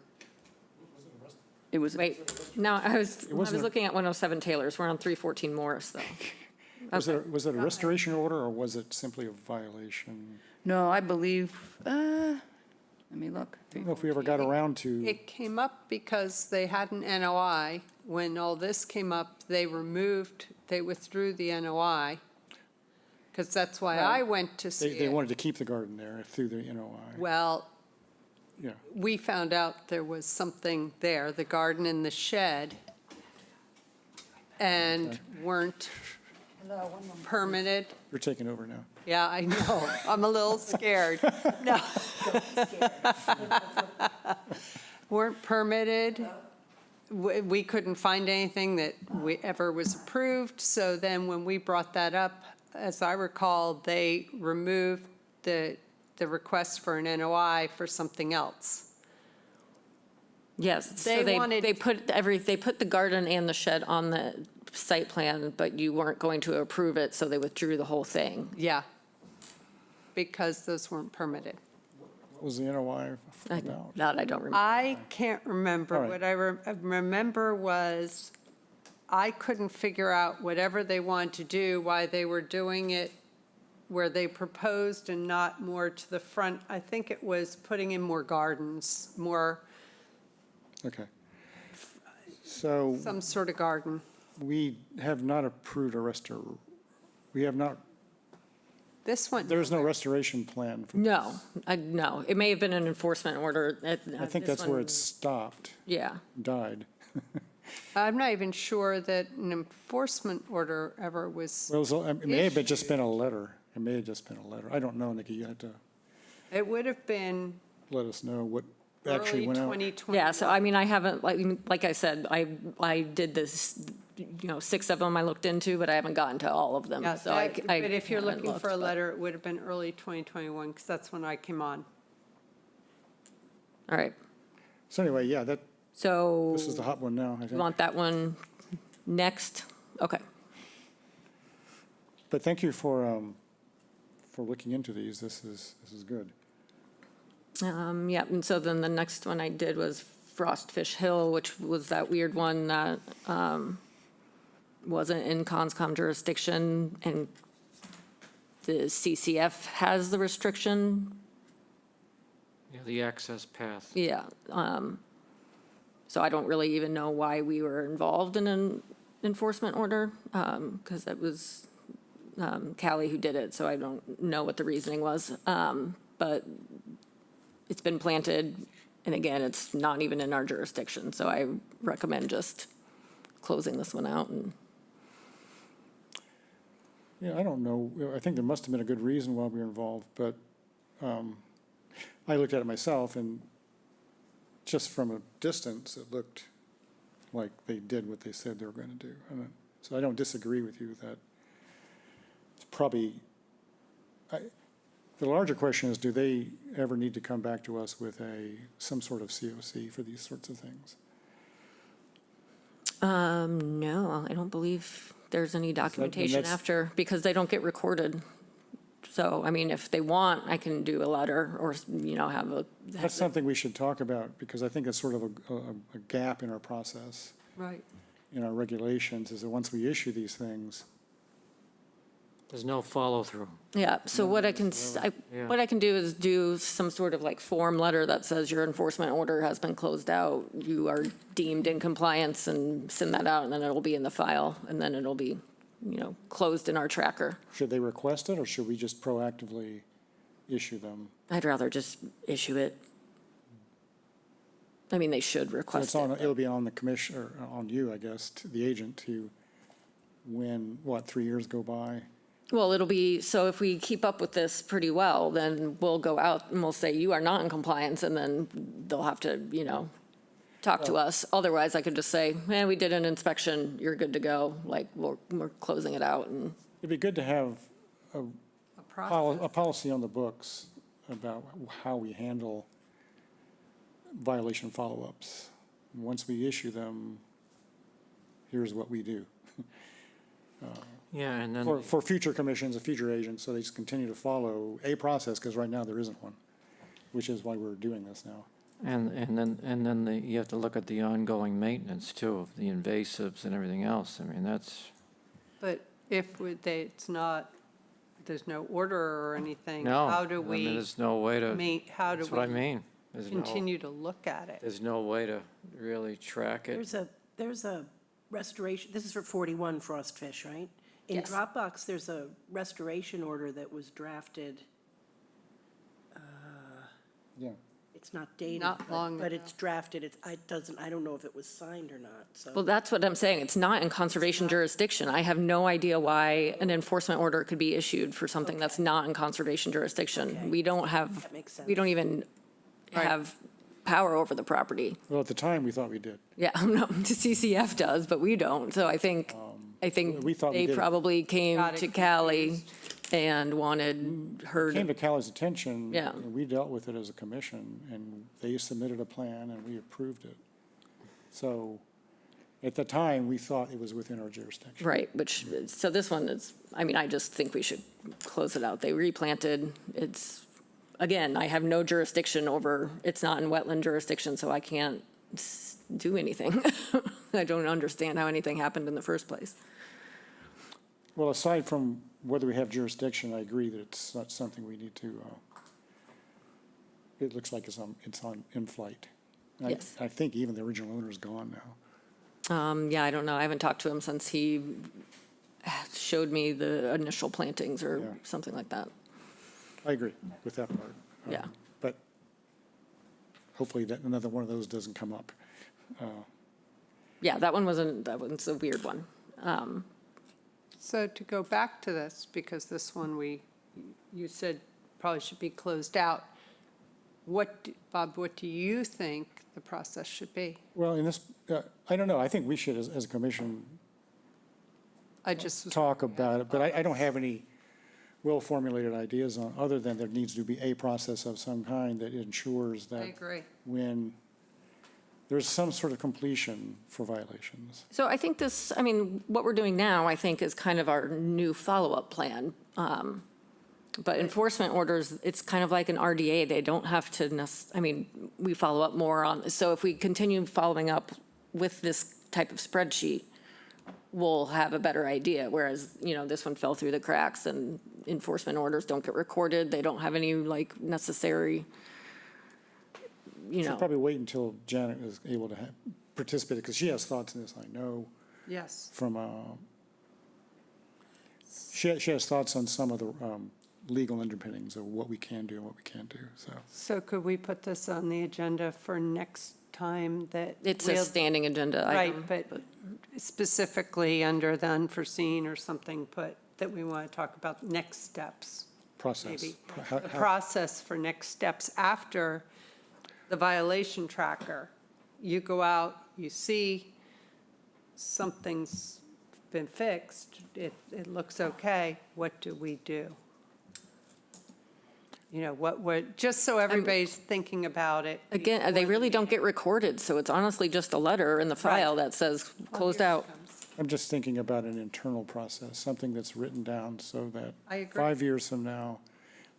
it was, Wait, no, I was wasn't a- looking at 107 Taylor's. We're on 314 Morris, though. Was it a restoration order, or was it simply a violation? no, I believe, let me look. I don't know if we ever got around to, It came up because they had an NOI. When all this came up, they withdrew the NOI, because that's why I went to see they it. wanted to keep the garden there through the NOI. Well, Yeah, we found out there was something there, the garden and the shed, and weren't permitted. you're taking over now. Yeah, I know. I'm a little scared. No. Weren't permitted. We couldn't find anything that ever was approved. So then when we brought that up, as I recall, they removed the request for an NOI for something else. Yes, so They they wanted- put the garden and the shed on the site plan, but you weren't going to approve it, so they withdrew the whole thing. Yeah. Because those weren't permitted. What was the NOI about? That I don't remember. I can't remember. All right. What I remember was I couldn't figure out whatever they wanted to do, why they were doing it where they proposed and not more to the front. I think it was putting in more gardens, more, Okay. So some sort of garden. we have not approved we have not, This one, there's no restoration plan. No, no, it may have been an enforcement order. I think that's where it stopped, Yeah, died. I'm not even sure that an enforcement order ever was, Well, it may have just been a letter. It may have just been a letter. I don't know, Nikki. You have to it would have been let us know what actually early went out. 2020. yeah, so I mean, I haven't, like I said, I did this, 6 of them I looked into, but I haven't gotten to all of them, Yeah, so I. but if you're haven't looking for a looked, but- letter, it would have been early 2021, because that's when I came on. All right, So anyway, yeah, so. this is the hot one now, I You think. want that one next? Okay. But thank you for looking into these. This is good. Yeah, and so then the next one I did was Frostfish Hill, which was that weird one that wasn't in Conscom jurisdiction, and the CCF has the restriction. Yeah, the access path. Yeah. So I don't really even know why we were involved in an enforcement order, because it was Callie who did it, so I don't know what the reasoning was. But it's been planted, and again, it's not even in our jurisdiction, so I recommend just closing this one out. And Yeah, I don't know. I think there must have been a good reason why we were involved, but I looked at it myself, and just from a distance, it looked like they did what they said they were going to do. So I don't disagree with you that it's probably, the larger question is, do they ever need to come back to us with some sort of COC for these sorts of things? no, I don't believe there's any documentation that's- after, because they don't get recorded. So, I mean, if they want, I can do a letter or, have a. That's something we should talk about, because I think it's sort of a gap in our process, Right. in our regulations, is that once we issue these things, There's no follow-through. Yeah, so what I can, Yeah. what I can do is do some sort of like form letter that says your enforcement order has been closed out. You are deemed in compliance, and send that out, and then it'll be in the file, and then it'll be, closed in our tracker. should they request it, or should we just proactively issue them? I'd rather just issue it. I mean, they should So request it's on, it. it'll be on the commission, or on you, I guess, to the agent, to when, 3 years go by? Well, it'll be, so if we keep up with this pretty well, then we'll go out and we'll say, you are not in compliance, and then they'll have to, talk to us. Otherwise, I could just say, we did an inspection, you're good to go, like, we're closing it out, and, It'd be good to have A process. a policy on the books about how we handle violation follow-ups. Once we issue them, here's what we do. Yeah, and then. for future commissions and future agents, so they just continue to follow a process, because right now there isn't one, which is why we're doing this now. You have to look at the ongoing maintenance too, of the invasives and everything else. I mean, that's, But if it's not, there's no order or anything, no. how do I mean, we, there's no way to, how do that's what I we mean. There's no, continue to look at it? there's no way to really track it. There's a restoration, this is for 41 Frostfish, right? In Yes. Dropbox, there's a restoration order that was drafted. Yeah. It's not dated, Not long but ago. it's drafted. I don't know if it was signed or not, so. Well, that's what I'm saying. It's not in conservation jurisdiction. I have no idea why an enforcement order could be issued for something that's not in conservation jurisdiction. Okay. We don't have, That makes we don't sense. even Right. have power over the property. Well, at the time, we thought we did. Yeah, no, the CCF does, but we don't. So I think we thought we they did. probably came Got it to Callie and wanted her Came to, to Callie's attention. Yeah. And we dealt with it as a commission, and they submitted a plan, and we approved it. So, at the time, we thought it was within our jurisdiction. right, which, so this one is, I mean, I just think we should close it out. They replanted. It's, again, I have no jurisdiction over, it's not in wetland jurisdiction, so I can't do anything. I don't understand how anything happened in the first place. Well, aside from whether we have jurisdiction, I agree that it's not something we need to, it looks like in flight. Yes. I think even the original owner is gone now. Yeah, I don't know. I haven't talked to him since he showed me the initial plantings or Yeah. something like that. I agree with that part. Yeah. But hopefully that another one of those doesn't come up. Yeah, that one's a weird one. So to go back to this, because this one you said probably should be closed out, Bob, what do you think the process should be? Well, in this, I don't know, I think we should, as a commission, I just, talk about it, but I don't have any well-formulated ideas on, other than there needs to be a process of some kind that ensures I that agree. when there's some sort of completion for violations. So I think this, I mean, what we're doing now, I think, is kind of our new follow-up plan. But enforcement orders, it's kind of like an RDA. They don't have to, I mean, we follow up more on, so if we continue following up with this type of spreadsheet, we'll have a better idea, whereas, this one fell through the cracks and enforcement orders don't get recorded. They don't have any, necessary, Should probably wait until Janet is able to participate, because she has thoughts in this, I know, Yes. from, she has thoughts on some of the legal underpinnings of what we can do and what we can't do, so. So could we put this on the agenda for next time that? It's a we'll- standing agenda item. Right, but specifically under the unforeseen or something, put that we want to talk about next steps, Process. maybe. How- The process for next steps after the violation tracker. You go out, you see something's been fixed, it looks okay, what do we do? Just so everybody's thinking about it. Again, they really don't get recorded, so it's honestly just a letter in the file that says closed out. I'm just thinking about an internal process, something that's written down so that I agree. 5 years from now,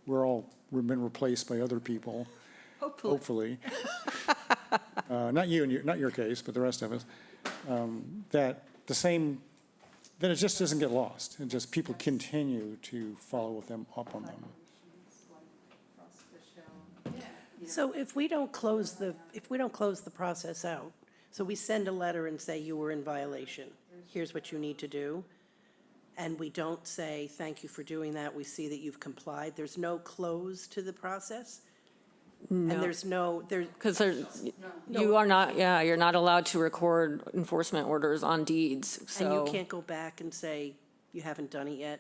we've been replaced by other people, hopefully. Not you, not your case, but the rest of us, that it just doesn't get lost, and just people continue to follow them up on them. So if we don't close the process out, so we send a letter and say you were in violation, here's what you need to do, and we don't say, thank you for doing that, we see that you've complied, there's no close to the process? And there's no, Because you're not allowed to record enforcement orders on deeds, and you so. can't go back and say, you haven't done it yet?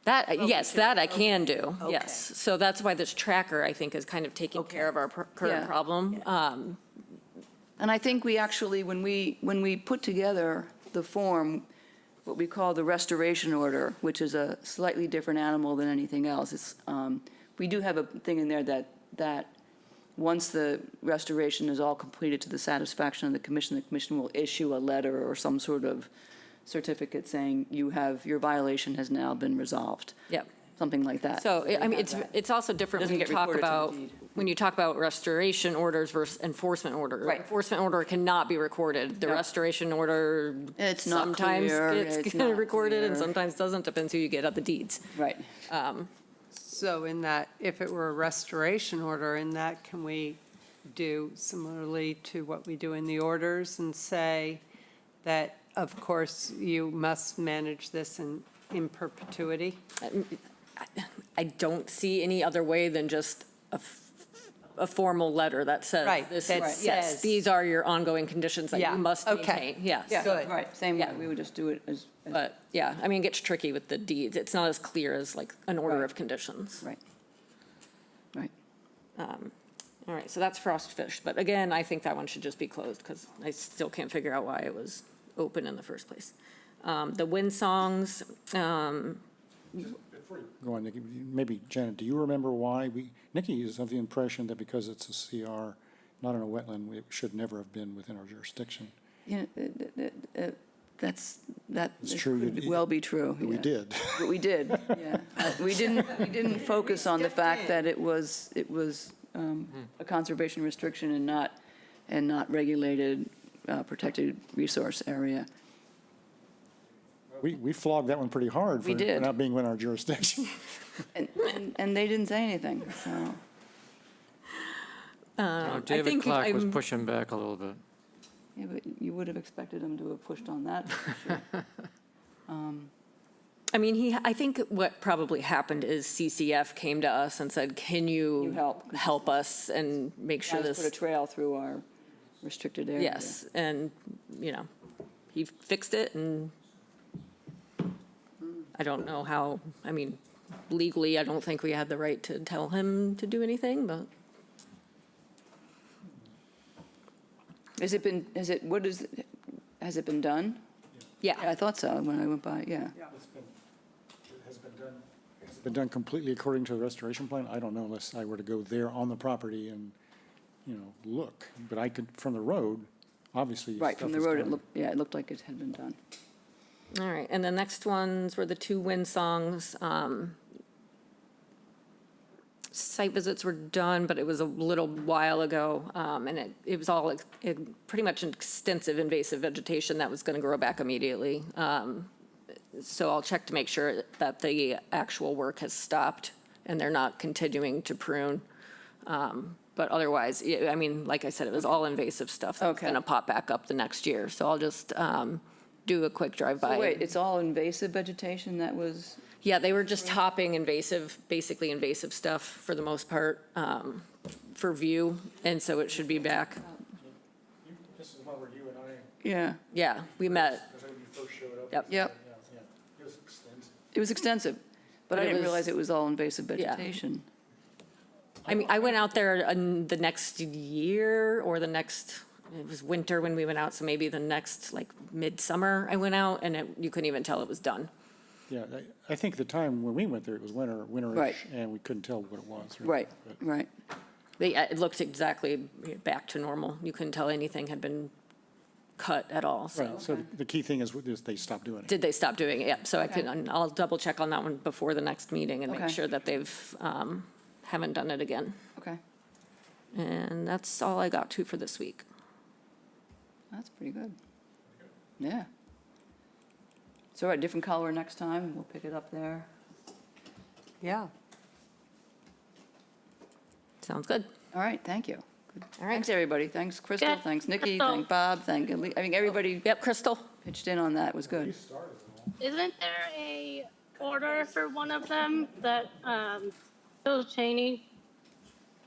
Yes, that I can do, Okay. yes. So that's why this tracker, I think, is kind of taking care of our current Yeah. problem. And I think we actually, when we put together the form, what we call the restoration order, which is a slightly different animal than anything else, it's, we do have a thing in there that once the restoration is all completed to the satisfaction of the commission will issue a letter or some sort of certificate saying your violation has now been resolved, Yep. something like that. So, I mean, Have that. it's also different Doesn't when you get talk recorded to the about, deed. when you talk about restoration orders versus enforcement order. Right. Enforcement order cannot be recorded. The No. restoration order It's not sometimes clear, gets it's not recorded and clear. sometimes doesn't, depends who you get at the deeds. Right. So in that, if it were a restoration order, in that, can we do similarly to what we do in the orders and say that, of course, you must manage this in perpetuity? I don't see any other way than just a formal letter that says. Right, This that is, yes, says- these are your ongoing conditions that Yeah, you must okay. maintain, yes. Yeah, Good. right, same way, Yeah. we would just do it as, But, yeah, I mean, it gets tricky with the deeds. It's not as clear as like an order Right. of conditions. right. Right. All right, so that's Frost Fish, but again, I think that one should just be closed, because I still can't figure out why it was open in the first place. The wind songs, Before you go on, Nikki, maybe Janet, do you remember why Nikki is of the impression that because it's a CR, not in a wetland, it should never have been within our jurisdiction. Yeah, that It's it true, could you- well be true. We yeah. did. But we did, yeah. We didn't focus on the fact that it was a conservation restriction and not regulated, protected resource area. We flogged that one pretty hard We for did. not being within our jurisdiction. And they didn't say anything, so. David think Clark was I'm- pushing back a little bit. Yeah, but you would have expected them to have pushed on that. for sure. I mean, I think what probably happened is CCF came to us and said, can You you help. help us and make sure Trying to put a this, trail through our restricted area. yes, and, you know, he fixed it, and I don't know how, I mean, legally, I don't think we had the right to tell him to do anything, but. Has it been done? Yeah, I Yeah, thought so when I went by, yeah. Has it been done completely according to the restoration plan? I don't know unless I were to go there on the property and, look. But I could, from the road, obviously. Right, stuff from the is road, done. it looked like it had been done. all right, and the next ones were the two wind songs. Site visits were done, but it was a little while ago, and it was all pretty much extensive invasive vegetation that was going to grow back immediately. So I'll check to make sure that the actual work has stopped and they're not continuing to prune. But otherwise, I mean, like I said, it was all invasive stuff that's Okay. going to pop back up the next year. So I'll just do a quick drive-by. So wait, it's all invasive vegetation that was, Yeah, they were just topping basically invasive stuff for the most part, for view, and so it should be back. This is one where you and I, yeah, Yeah, we met, that's when you first showed up. Yep. yep. Yeah. It was extensive. It was extensive, but I But it didn't was- realize it was all invasive Yeah. vegetation. I mean, I went out there the next year, or it was winter when we went out, so maybe the next, like, midsummer I went out, and you couldn't even tell it was done. Yeah, I think the time when we went there, it was winterish, Right. and we couldn't tell what it was. Right, But right. It looked exactly back to normal. You couldn't tell anything had been cut at all, so. Right, so the key thing is they stopped doing it. Did they stop doing it? Yep, so I'll double check on that one before the next meeting and make Okay. sure that they've, haven't done it again. Okay, And that's all I got to for this week. that's pretty good. Yeah. So, all right, different color next time, and we'll pick it up there. Yeah. Sounds good. All right, thank you. Good. All right. Thanks, everybody. Thanks, Crystal. Yeah, Thanks, Nikki. Crystal. Thank Bob. Thank, I think everybody Yep, Crystal? pitched in on that. It was good. Isn't there a order for one of them that Bill Cheney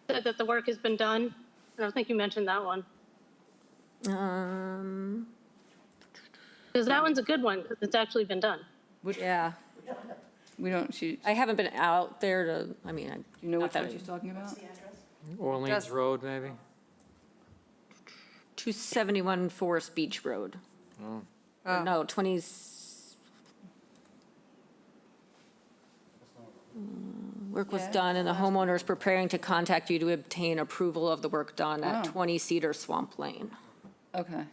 said that the work has been done? I don't think you mentioned that one. Because that one's a good one, because it's actually been done. Yeah. We don't, do I haven't been out there to, you know not which that one I- she's talking about? Orleans Just- Road, maybe? 271 Forest Beach Road. Or no, 20. Work was Yeah. done and the homeowner is preparing to contact you to obtain approval of the work done at Oh. 20 Cedar Swamp Lane. Okay.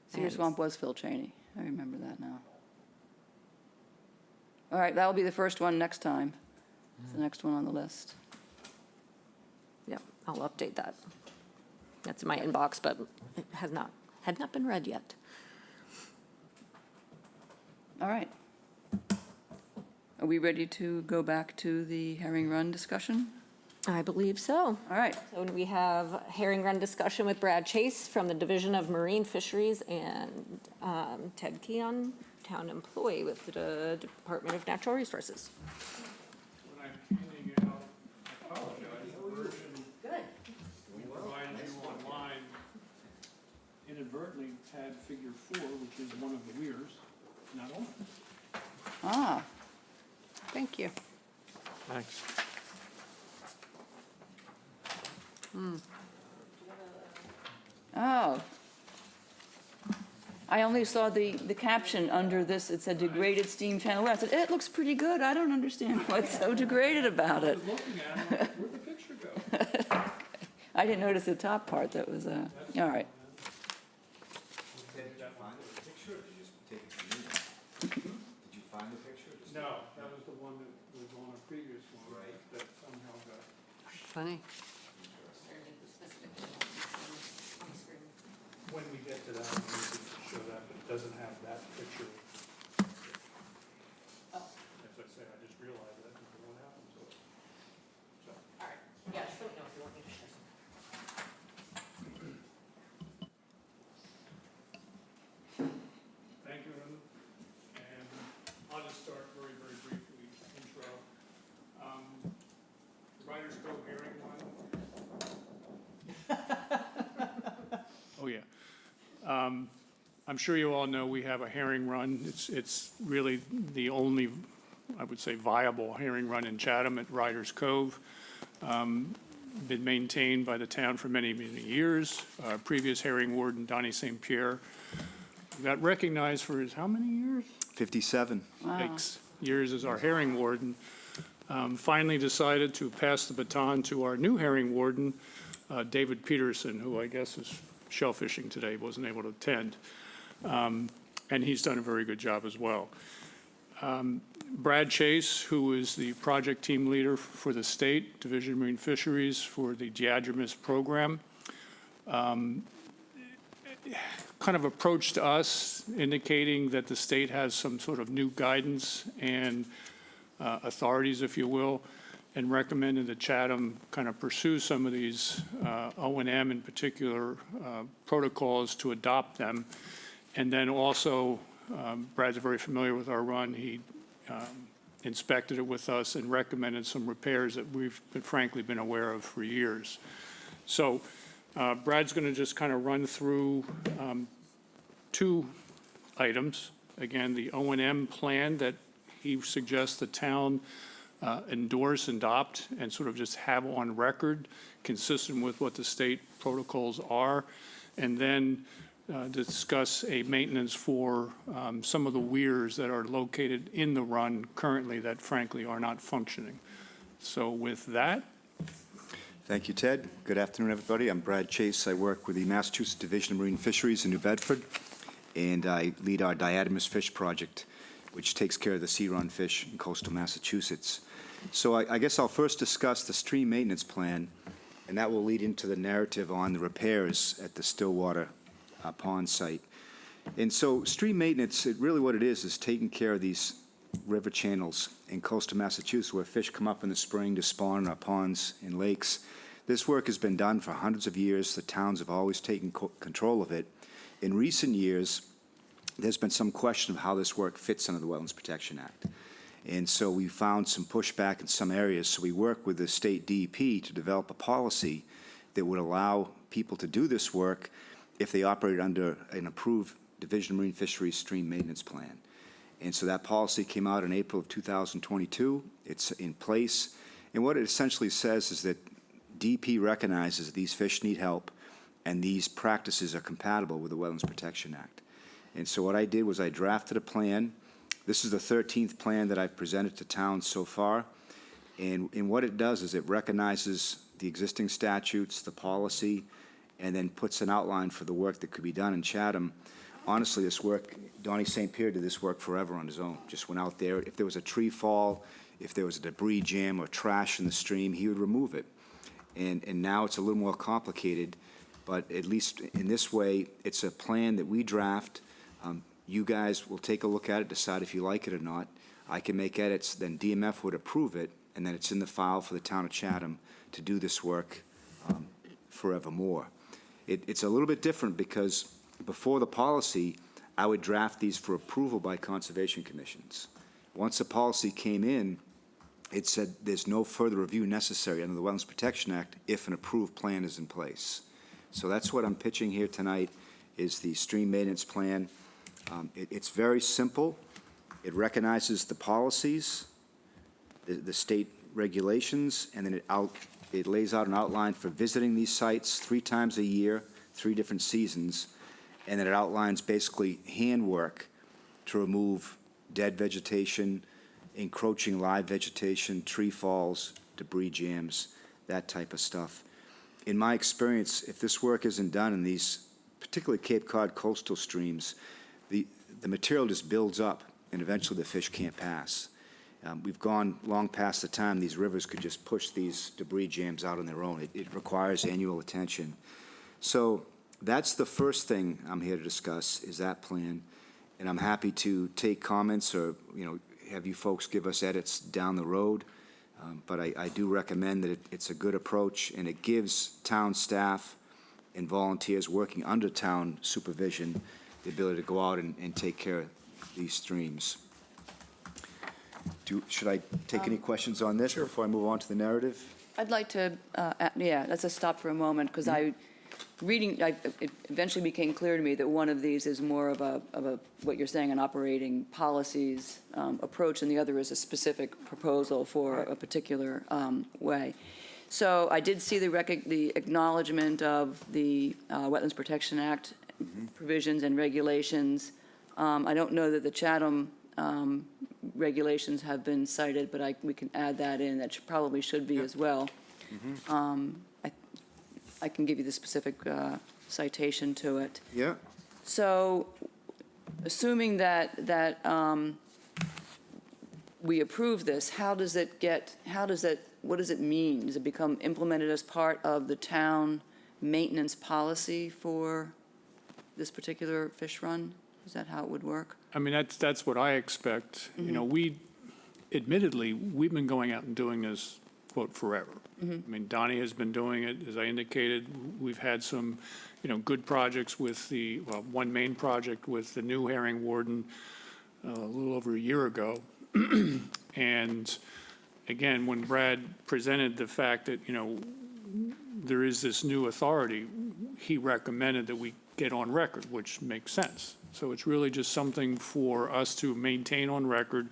Cedar Swamp was Phil Cheney. I remember that now. All right, that'll be the first one next time. It's the next one on the list. Yep, I'll update that. That's in my inbox, but it had not been read yet. All right. Are we ready to go back to the Herring Run discussion? I believe so. All right. So we have herring run discussion with Brad Chase from the Division of Marine Fisheries and Ted Keon, town employee with the Department of Natural Resources. When I'm handing out, I apologize, the version we provided you online inadvertently had figure 4, which is one of the weirs, not on it. Ah, Thank you. Thanks. oh. I only saw the caption under this. It said degraded steam channel. I said, it looks pretty good. I don't understand what's so degraded about I it. was looking at it, like, where'd the picture go? I didn't notice the top part that was, all right. No, that was the one that was on a previous one that somehow got. Funny. When we get to that, we need to show that, but it doesn't have that picture. As I say, I just realized that, and what happened to it. So, thank you, and I'll just start very, very briefly, intro. Writers Cove hearing one. Oh, yeah. I'm sure you all know we have a herring run. It's really the only, I would say, viable herring run in Chatham at Riders Cove. Been maintained by the town for many, many years. Previous herring warden, Donnie St. Pierre, got recognized for his how many years? 57. Yikes, years as our herring warden. Finally decided to pass the baton to our new herring warden, David Peterson, who I guess is shellfishing today, wasn't able to attend. And he's done a very good job as well. Brad Chase, who is the project team leader for the state Division of Marine Fisheries for the Diadremus program, kind of approached us indicating that the state has some sort of new guidance and authorities, if you will, and recommended that Chatham kind of pursue some of these O&M in particular protocols to adopt them. And then also, Brad's very familiar with our run. He inspected it with us and recommended some repairs that we've frankly been aware of for years. So Brad's going to just kind of run through two items. Again, the O&M plan that he suggests the town endorse, adopt, and sort of just have on record, consistent with what the state protocols are, and then discuss a maintenance for some of the weirs that are located in the run currently that frankly are not functioning. So with that. Thank you, Ted. Good afternoon, everybody. I'm Brad Chase. I work with the Massachusetts Division of Marine Fisheries in New Bedford, and I lead our Diadremus Fish Project, which takes care of the sea run fish in coastal Massachusetts. So I guess I'll first discuss the stream maintenance plan, and that will lead into the narrative on the repairs at the Stillwater pond site. And so stream maintenance, really what it is taking care of these river channels in coastal Massachusetts where fish come up in the spring to spawn in our ponds and lakes. This work has been done for hundreds of years. The towns have always taken control of it. In recent years, there's been some question of how this work fits under the Wetlands Protection Act. And so we found some pushback in some areas. So we worked with the state DEP to develop a policy that would allow people to do this work if they operated under an approved Division of Marine Fisheries stream maintenance plan. And so that policy came out in April of 2022. It's in place. And what it essentially says is that DEP recognizes that these fish need help and these practices are compatible with the Wetlands Protection Act. And so what I did was I drafted a plan. This is the 13th plan that I've presented to towns so far. And what it does is it recognizes the existing statutes, the policy, and then puts an outline for the work that could be done in Chatham honestly, this work, Donnie St. Pierre did this work forever on his own. Just went out there. If there was a tree fall, if there was a debris jam or trash in the stream, he would remove it. And now it's a little more complicated, but at least in this way, it's a plan that we draft. You guys will take a look at it, decide if you like it or not. I can make edits, then DMF would approve it, and then it's in the file for the town of Chatham to do this work forevermore. It's a little bit different because before the policy, I would draft these for approval by conservation commissions. Once the policy came in, it said there's no further review necessary under the Wetlands Protection Act if an approved plan is in place. So that's what I'm pitching here tonight, is the stream maintenance plan. It's very simple. It recognizes the policies, the state regulations, and then it lays out an outline for visiting these sites 3 times a year, 3 different seasons, and then it outlines basically handwork to remove dead vegetation, encroaching live vegetation, tree falls, debris jams, that type of stuff. In my experience, if this work isn't done in these, particularly Cape Cod coastal streams, the material just builds up, and eventually the fish can't pass. We've gone long past the time these rivers could just push these debris jams out on their own. It requires annual attention. So that's the first thing I'm here to discuss, is that plan. And I'm happy to take comments or, have you folks give us edits down the road. But I do recommend that it's a good approach, and it gives town staff and volunteers working under town supervision the ability to go out and take care of these streams. Should I take any questions on this before I move on to the narrative? I'd like to, let's just stop for a moment, because it eventually became clear to me that one of these is more of a what you're saying, an operating policies approach, and the other is a specific proposal for a particular way. So I did see the acknowledgement of the Wetlands Protection Act provisions and regulations. I don't know that the Chatham regulations have been cited, but we can add that in. That probably should be as well. I can give you the specific citation to it. Yeah. So, assuming that we approve this, what does it mean? Does it become implemented as part of the town maintenance policy for this particular fish run? Is that how it would work? I mean, that's what I expect. Admittedly, we've been going out and doing this, quote, forever. I mean, Donnie has been doing it, as I indicated. We've had some, good projects with one main project with the new herring warden a little over a year ago. And again, when Brad presented the fact that, there is this new authority, he recommended that we get on record, which makes sense. So it's really just something for us to maintain on record,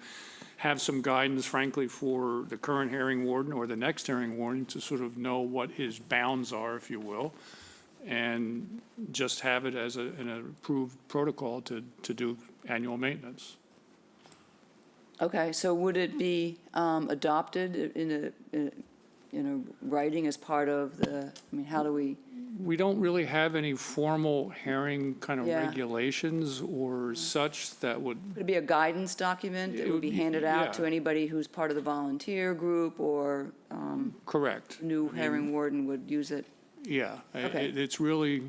have some guidance, frankly, for the current herring warden or the next herring warden to sort of know what his bounds are, if you will, and just have it as an approved protocol to do annual maintenance. Okay, so would it be adopted in a writing as part of how do we? We don't really have any formal herring kind of Yeah. regulations or such that would, Would it be a guidance document that would be handed out to yeah. anybody who's part of the volunteer group, or correct. new herring warden would use it? Yeah, Okay. it's really,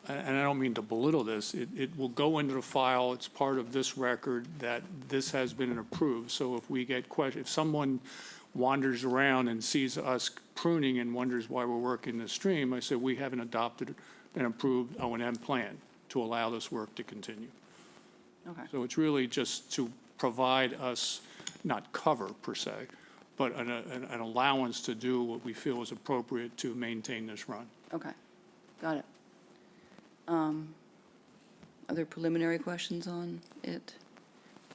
and I don't mean to belittle this, it will go into the file, it's part of this record that this has been approved. So if we get if someone wanders around and sees us pruning and wonders why we're working the stream, I said, we haven't adopted an approved O&M plan to allow this work to continue. Okay. So it's really just to provide us, not cover per se, but an allowance to do what we feel is appropriate to maintain this run. Okay, got it. Other preliminary questions on it?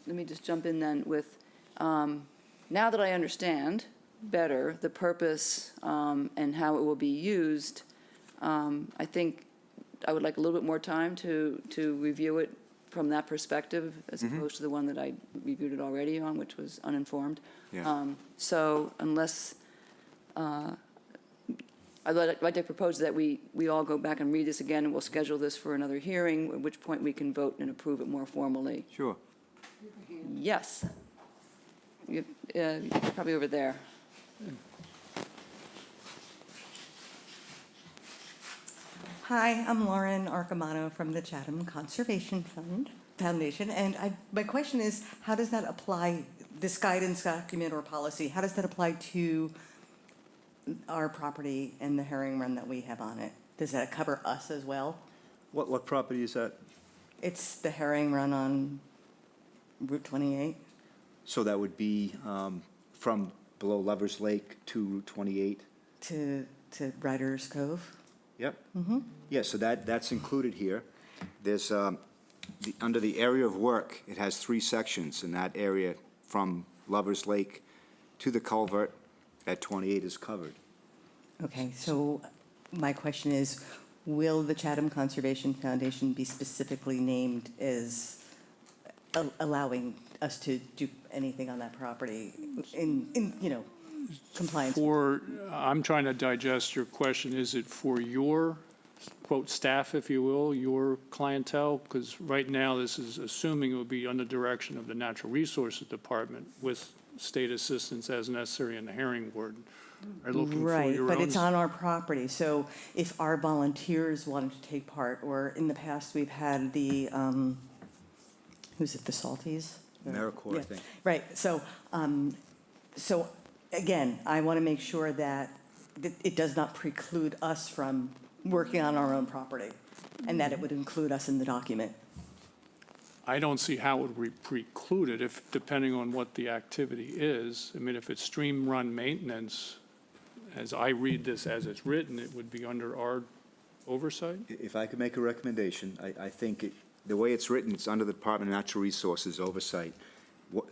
Let me just jump in then with, now that I understand better the purpose and how it will be used, I think I would like a little bit more time to review it from that perspective, as opposed to the one that I reviewed it already on, which was uninformed. Yeah. So unless I'd like to propose that we all go back and read this again, and we'll schedule this for another hearing, at which point we can vote and approve it more formally. Sure. Yes. You're probably over there. Hi, I'm Lauren Arcamano from the Chatham Conservation Foundation, and my question is, how does that apply, this guidance document or policy, how does that apply to our property and the herring run that we have on it? Does that cover us as well? What property is that? It's the herring run on Route 28. So that would be from below Lover's Lake to Route 28? To Riders Cove. Yep. Yeah, so that's included here. There's, under the area of work, it has 3 sections, and that area from Lover's Lake to the culvert at 28 is covered. Okay, so my question is, will the Chatham Conservation Foundation be specifically named as allowing us to do anything on that property in compliance? I'm trying to digest your question. Is it for your, quote, staff, if you will, your clientele? Because right now, this is assuming it would be under direction of the Natural Resources Department with state assistance as necessary in the herring warden. Are you looking for Right, your but own? it's on our property, so if our volunteers wanted to take part, or in the past, we've had the, who's it, the Salties? AmeriCorps, I Yeah, think. right, so again, I want to make sure that it does not preclude us from working on our own property, and that it would include us in the document. I don't see how it would be precluded if, depending on what the activity is. I mean, if it's stream run maintenance, as I read this as it's written, it would be under our oversight? If I could make a recommendation, I think the way it's written, it's under the Department of Natural Resources oversight.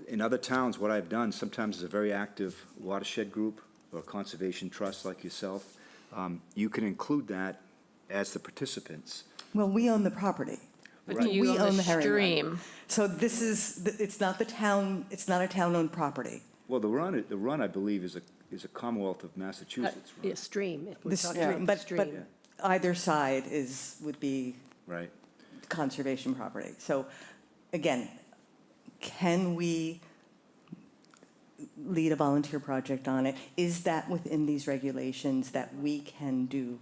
In other towns, what I've done, sometimes is a very active watershed group or conservation trust like yourself. You can include that as the participants. Well, we own the property. But do you own the herring run. stream? So this is, it's not the town, it's not a town-owned property. Well, the run, I believe, is a Commonwealth of Massachusetts run. Yeah, stream, if we're The talking stream, about the but stream. either side would be Right. conservation property. So again, can we lead a volunteer project on it? Is that within these regulations that we can do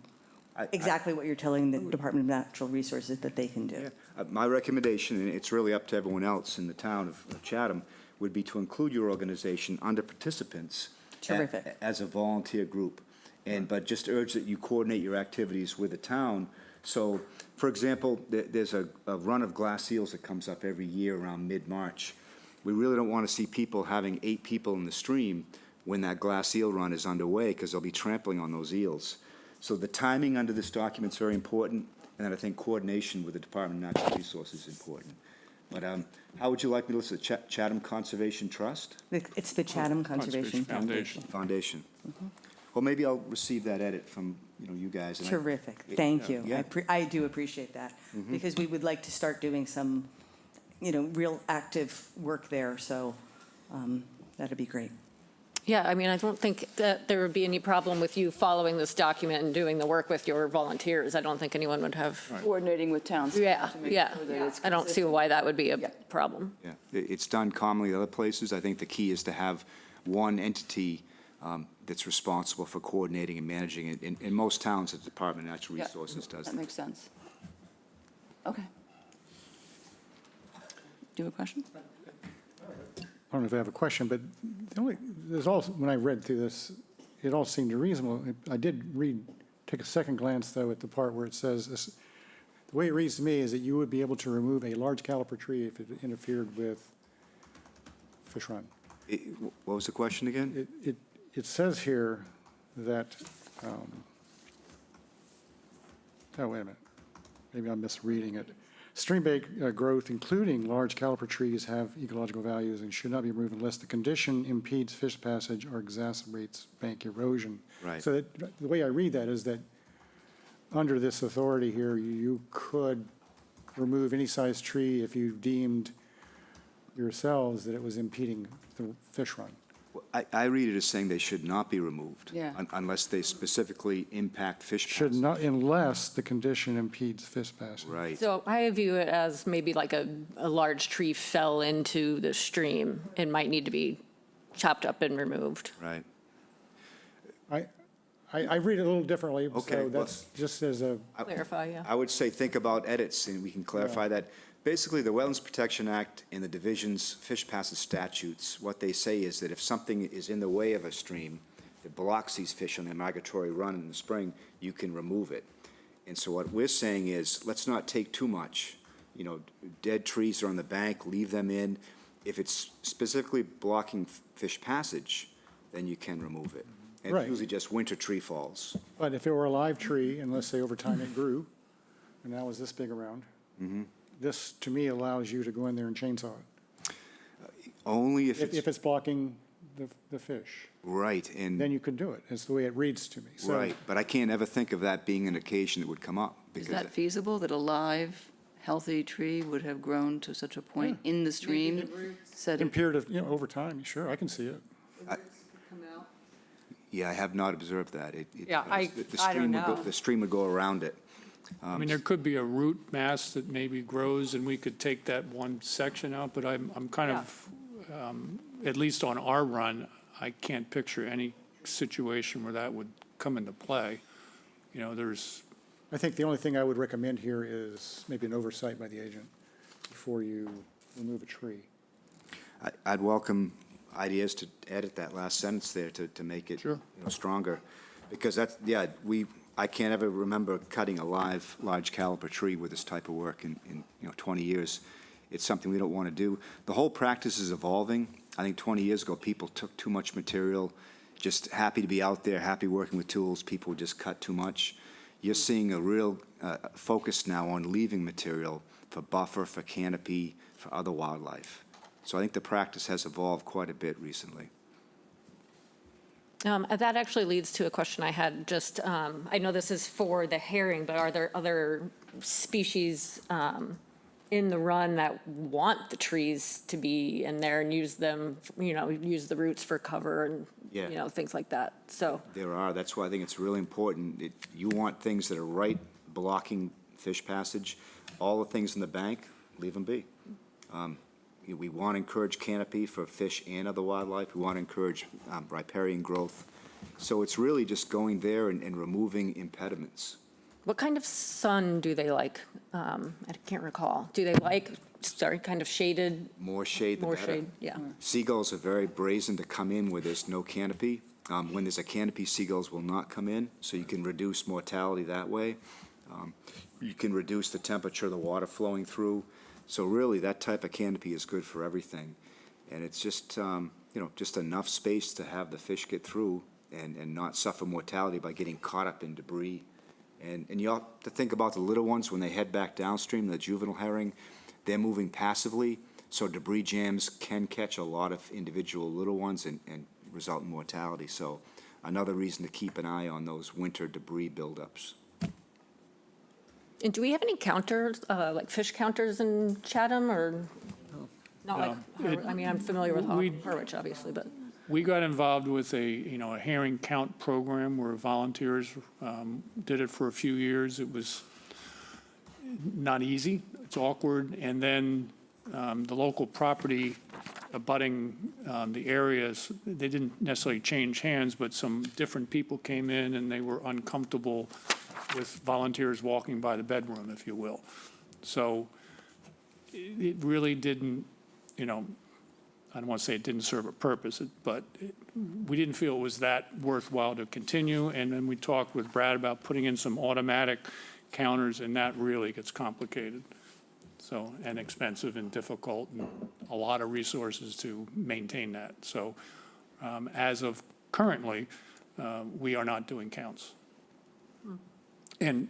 exactly what you're telling the Department of Natural Resources that they can do? My recommendation, and it's really up to everyone else in the town of Chatham, would be to include your organization under participants. Terrific. As a volunteer group. But just urge that you coordinate your activities with the town. So, for example, there's a run of glass seals that comes up every year around mid-March. We really don't want to see people having 8 people in the stream when that glass eel run is underway, because they'll be trampling on those eels. So the timing under this document is very important, and then I think coordination with the Department of Natural Resources is important. But how would you like me to list it? Chatham Conservation Trust? It's the Chatham Conservation Foundation. Foundation. Well, maybe I'll receive that edit from, you guys. and Terrific, thank you. Yeah. I do appreciate that, because we would like to start doing some, real active work there, so that'd be great. Yeah, I mean, I don't think that there would be any problem with you following this document and doing the work with your volunteers. I don't think anyone would have. Coordinating with towns. Yeah, to make yeah. sure that it's I don't see consistent. why that would be a problem. Yeah, it's done commonly other places. I think the key is to have one entity that's responsible for coordinating and managing it. In most towns, the Department of Natural Yeah, Resources does that that. makes sense. Okay. Do you have a question? I don't know if I have a question, but when I read through this, it all seemed reasonable. I did take a second glance, though, at the part where it says, the way it reads to me is that you would be able to remove a large caliper tree if it interfered with fish run. What was the question again? It says here that, oh, wait a minute, maybe I'm misreading it. Stream bank growth, including large caliper trees, have ecological values and should not be removed unless the condition impedes fish passage or exacerbates bank erosion. Right. So the way I read that is that under this authority here, you could remove any size tree if you deemed yourselves that it was impeding the fish run. I read it as saying they should not be removed. Yeah. Unless they specifically impact fish Should passage. not, unless the condition impedes fish passage. Right. So I view it as maybe like a large tree fell into the stream. It might need to be chopped up and removed. Right. I read it a little differently, Okay, so well- that's just as a, Clarify, yeah. I would say think about edits, and we can clarify that. Basically, the Wetlands Protection Act and the division's fish passage statutes, what they say is that if something is in the way of a stream that blocks these fish on their migratory run in the spring, you can remove it. And so what we're saying is, let's not take too much. You know, dead trees are on the bank, leave them in. If it's specifically blocking fish passage, then you can remove it. And Right. it's usually just winter tree falls. but if it were a live tree, and let's say over time it grew, and now is this big around, this, to me, allows you to go in there and chainsaw it. Only if If it's, it's blocking the fish, right, and. then you could do it. It's the way it reads to me. So Right, but I can't ever think of that being an occasion that would come up. Is because that feasible, that a live, healthy tree would have grown to such a point in the stream? Said in period of, over time, sure, I can see it. Yeah, I have not observed that. Yeah, I the don't stream would go- know. The stream would go around it. I mean, there could be a root mass that maybe grows, and we could take that one section out, but I'm kind of, at least on our run, I can't picture any situation where that would come into play. You know, there's, I think the only thing I would recommend here is maybe an oversight by the agent before you remove a tree. I'd welcome ideas to edit that last sentence there to make it, Sure. stronger. Because that's, yeah, I can't ever remember cutting a live, large caliber tree with this type of work in 20 years. It's something we don't want to do. The whole practice is evolving. I think 20 years ago, people took too much material, just happy to be out there, happy working with tools. People would just cut too much. You're seeing a real focus now on leaving material for buffer, for canopy, for other wildlife. So I think the practice has evolved quite a bit recently. That actually leads to a question I had, just, I know this is for the herring, but are there other species in the run that want the trees to be in there and use them, use the roots for cover and, Yeah. things like that? So, There are. That's why I think it's really important. You want things that are right blocking fish passage. All the things in the bank, leave them be. We want to encourage canopy for fish and other wildlife. We want to encourage riparian growth. So it's really just going there and removing impediments. what kind of sun do they like? I can't recall. Do they like, kind of shaded, More shade, the more better. shade? Yeah. Seagulls are very brazen to come in where there's no canopy. When there's a canopy, seagulls will not come in, so you can reduce mortality that way. You can reduce the temperature of the water flowing through. So really, that type of canopy is good for everything. And it's just, just enough space to have the fish get through and not suffer mortality by getting caught up in debris. And you have to think about the little ones when they head back downstream, the juvenile herring, they're moving passively, so debris jams can catch a lot of individual little ones and result in mortality. So another reason to keep an eye on those winter debris buildups. And do we have any counters, like fish counters in Chatham, or? Not like, I mean, I'm familiar with Harwich, obviously, but. we got involved with a herring count program where volunteers did it for a few years. It was not easy, it's awkward, and then the local property abutting the areas, they didn't necessarily change hands, but some different people came in and they were uncomfortable with volunteers walking by the bedroom, if you will. So it really didn't, I don't want to say it didn't serve a purpose, but we didn't feel it was that worthwhile to continue. And then we talked with Brad about putting in some automatic counters, and that really gets complicated. So, and expensive and difficult, and a lot of resources to maintain that. So as of currently, we are not doing counts. And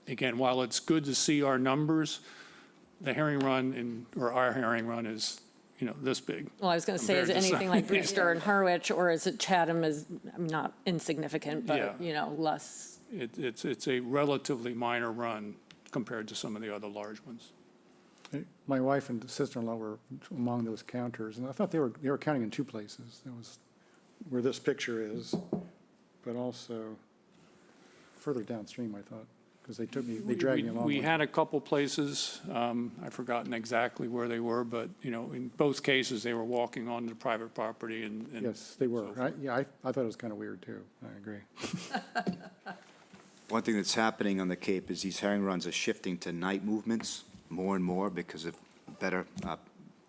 again, while it's good to see our numbers, the herring run or our herring run is, this big. Well, I was going to say, is it compared to anything some- like Brewster and Harwich, or is it Chatham is, not insignificant, but, Yeah. less? It's a relatively minor run compared to some of the other large ones. My wife and sister-in-law were among those counters, and I thought they were counting in two places. There was where this picture is, but also further downstream, I thought, because they dragged me along. We with had it. a couple places, I've forgotten exactly where they were, but, in both cases, they were walking onto private property and. Yes, they were. I thought it was kind of weird, too. I agree. One thing that's happening on the Cape is these herring runs are shifting to night movements more and more because of better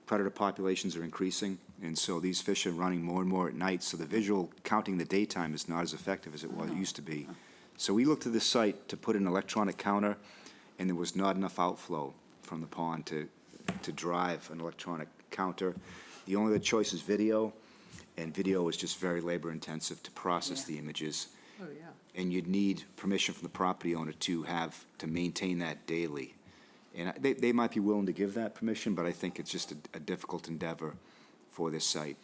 predator populations are increasing. And so these fish are running more and more at night. So the visual counting the daytime is not as effective as it used to be. So we looked at this site to put an electronic counter, and there was not enough outflow from the pond to drive an electronic counter. The only other choice is video, and video is just very labor intensive to process the images. Oh, yeah. And you'd need permission from the property owner to maintain that daily. And they might be willing to give that permission, but I think it's just a difficult endeavor for this site.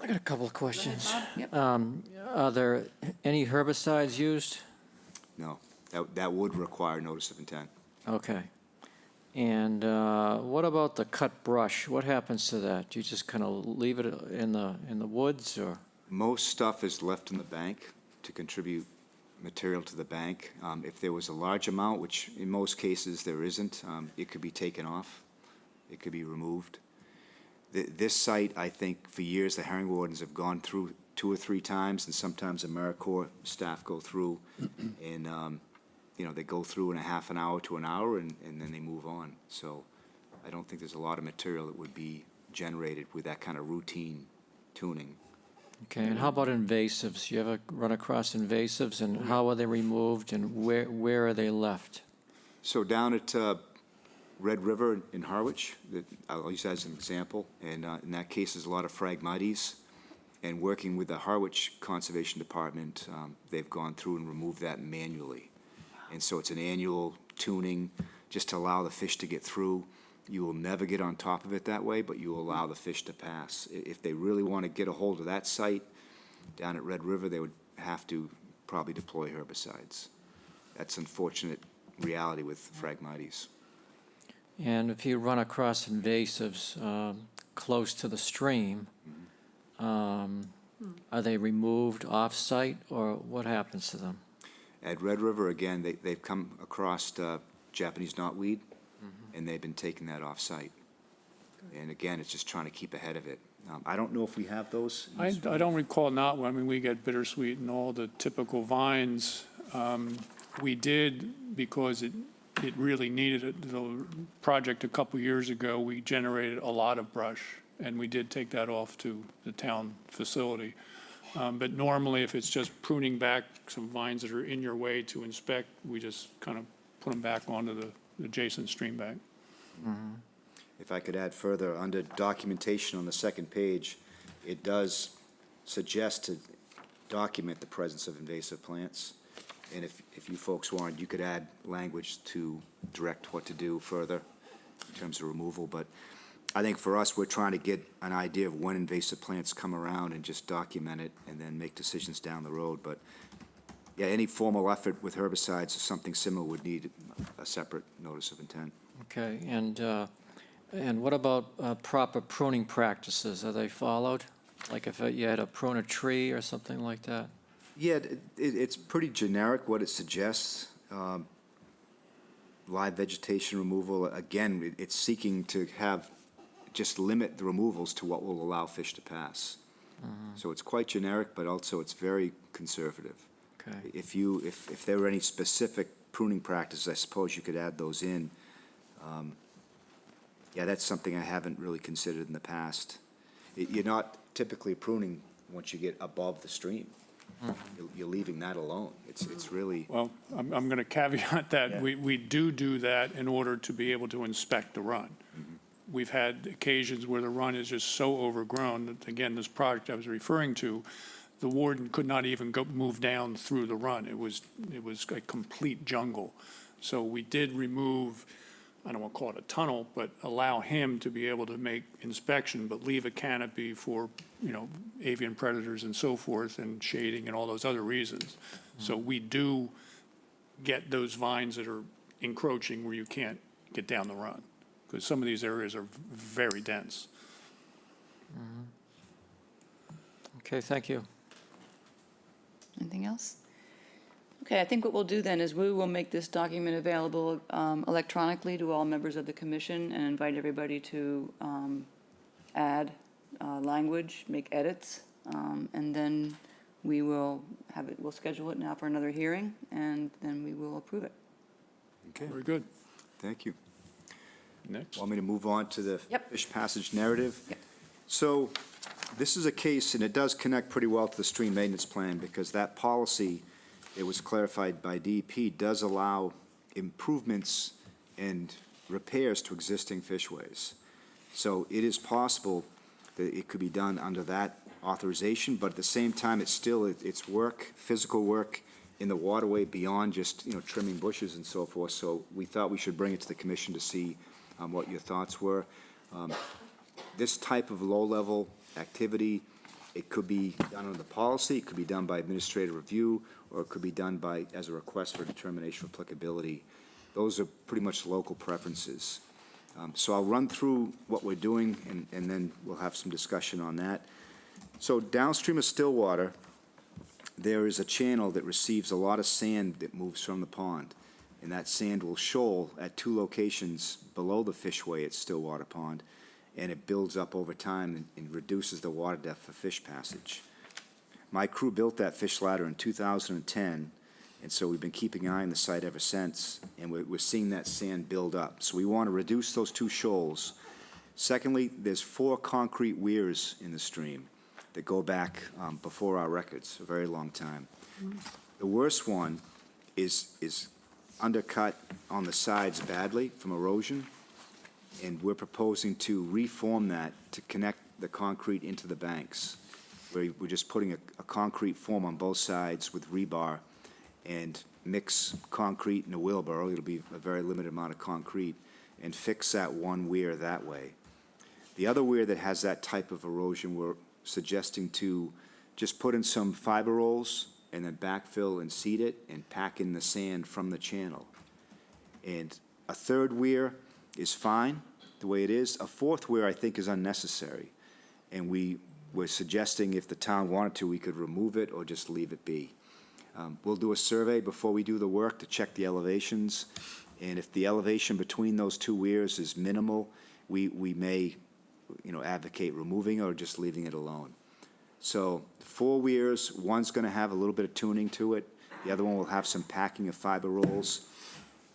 I got a couple of questions. Yep. Are there any herbicides used? No, that would require notice of intent. Okay. And what about the cut brush? What happens to that? Do you just kind of leave it in the woods, or? Most stuff is left in the bank to contribute material to the bank. If there was a large amount, which in most cases there isn't, it could be taken off. It could be removed. This site, I think, for years, the herring wardens have gone through 2 or 3 times, and sometimes the AmeriCorps staff go through, and, they go through in a half an hour to an hour, and then they move on. So I don't think there's a lot of material that would be generated with that kind of routine tuning. Okay, and how about invasives? You ever run across invasives, and how are they removed, and where are they left? So down at Red River in Harwich, I'll use that as an example, and in that case, there's a lot of Phragmites. And working with the Harwich Conservation Department, they've gone through and removed that manually. And so it's an annual tuning just to allow the fish to get through. You will never get on top of it that way, but you will allow the fish to pass. If they really want to get a hold of that site down at Red River, they would have to probably deploy herbicides. That's unfortunate reality with Phragmites. And if you run across invasives close to the stream, are they removed off-site, or what happens to them? At Red River, again, they've come across Japanese knotweed, and they've been taking that off-site. And again, it's just trying to keep ahead of it. I don't know if we have those. I don't recall not, I mean, we get bittersweet and all the typical vines. We did, because it really needed it. The project a couple years ago, we generated a lot of brush, and we did take that off to the town facility. But normally, if it's just pruning back some vines that are in your way to inspect, we just kind of put them back onto the adjacent stream bank. If I could add further, under documentation on the second page, it does suggest to document the presence of invasive plants. And if you folks want, you could add language to direct what to do further in terms of removal. But I think for us, we're trying to get an idea of when invasive plants come around and just document it and then make decisions down the road. But yeah, any formal effort with herbicides or something similar would need a separate notice of intent. Okay, and what about proper pruning practices? Are they followed? Like if you had to prune a tree or something like that? Yeah, it's pretty generic what it suggests. Live vegetation removal, again, it's seeking to just limit the removals to what will allow fish to pass. So it's quite generic, but also it's very conservative. Okay. If there were any specific pruning practices, I suppose you could add those in. Yeah, that's something I haven't really considered in the past. You're not typically pruning once you get above the stream. You're leaving that alone. It's really. Well, I'm going to caveat that. Yeah. We do that in order to be able to inspect the run. We've had occasions where the run is just so overgrown that, again, this project I was referring to, the warden could not even move down through the run. It was a complete jungle. So we did remove, I don't want to call it a tunnel, but allow him to be able to make inspection, but leave a canopy for, avian predators and so forth, and shading and all those other reasons. So we do get those vines that are encroaching where you can't get down the run. because some of these areas are very dense. Okay, thank you. Anything else? Okay, I think what we'll do then is we will make this document available electronically to all members of the commission and invite everybody to add language, make edits, and then we will have it, we'll schedule it now for another hearing, and then we will approve it. Okay, Very good. thank you. Next. Want me to move on to the Yep. fish passage narrative? Yep. So this is a case, and it does connect pretty well to the stream maintenance plan, because that policy, it was clarified by DEP, does allow improvements and repairs to existing fishways. So it is possible that it could be done under that authorization, but at the same time, it's work, physical work in the waterway beyond just, trimming bushes and so forth. So we thought we should bring it to the commission to see what your thoughts were. This type of low-level activity, it could be done under the policy, it could be done by administrative review, or it could be done as a request for determination of applicability. Those are pretty much local preferences. So I'll run through what we're doing, and then we'll have some discussion on that. So downstream of Stillwater, there is a channel that receives a lot of sand that moves from the pond, and that sand will shoal at 2 locations below the fishway at Stillwater Pond, and it builds up over time and reduces the water depth for fish passage. My crew built that fish ladder in 2010, and so we've been keeping an eye on the site ever since, and we're seeing that sand build up. So we want to reduce those 2 shoals. Secondly, there's 4 concrete weirs in the stream that go back before our records, a very long time. The worst one is undercut on the sides badly from erosion, and we're proposing to reform that to connect the concrete into the banks. We're just putting a concrete form on both sides with rebar and mix concrete in a wheelbarrow. It'll be a very limited amount of concrete, and fix that one weir that way. The other weir that has that type of erosion, we're suggesting to just put in some fiber rolls and then backfill and seed it and pack in the sand from the channel. And a 3rd weir is fine the way it is. A 4th weir, I think, is unnecessary. And we're suggesting if the town wanted to, we could remove it or just leave it be. We'll do a survey before we do the work to check the elevations. And if the elevation between those 2 weirs is minimal, we may advocate removing or just leaving it alone. So 4 weirs, one's going to have a little bit of tuning to it. The other one will have some packing of fiber rolls.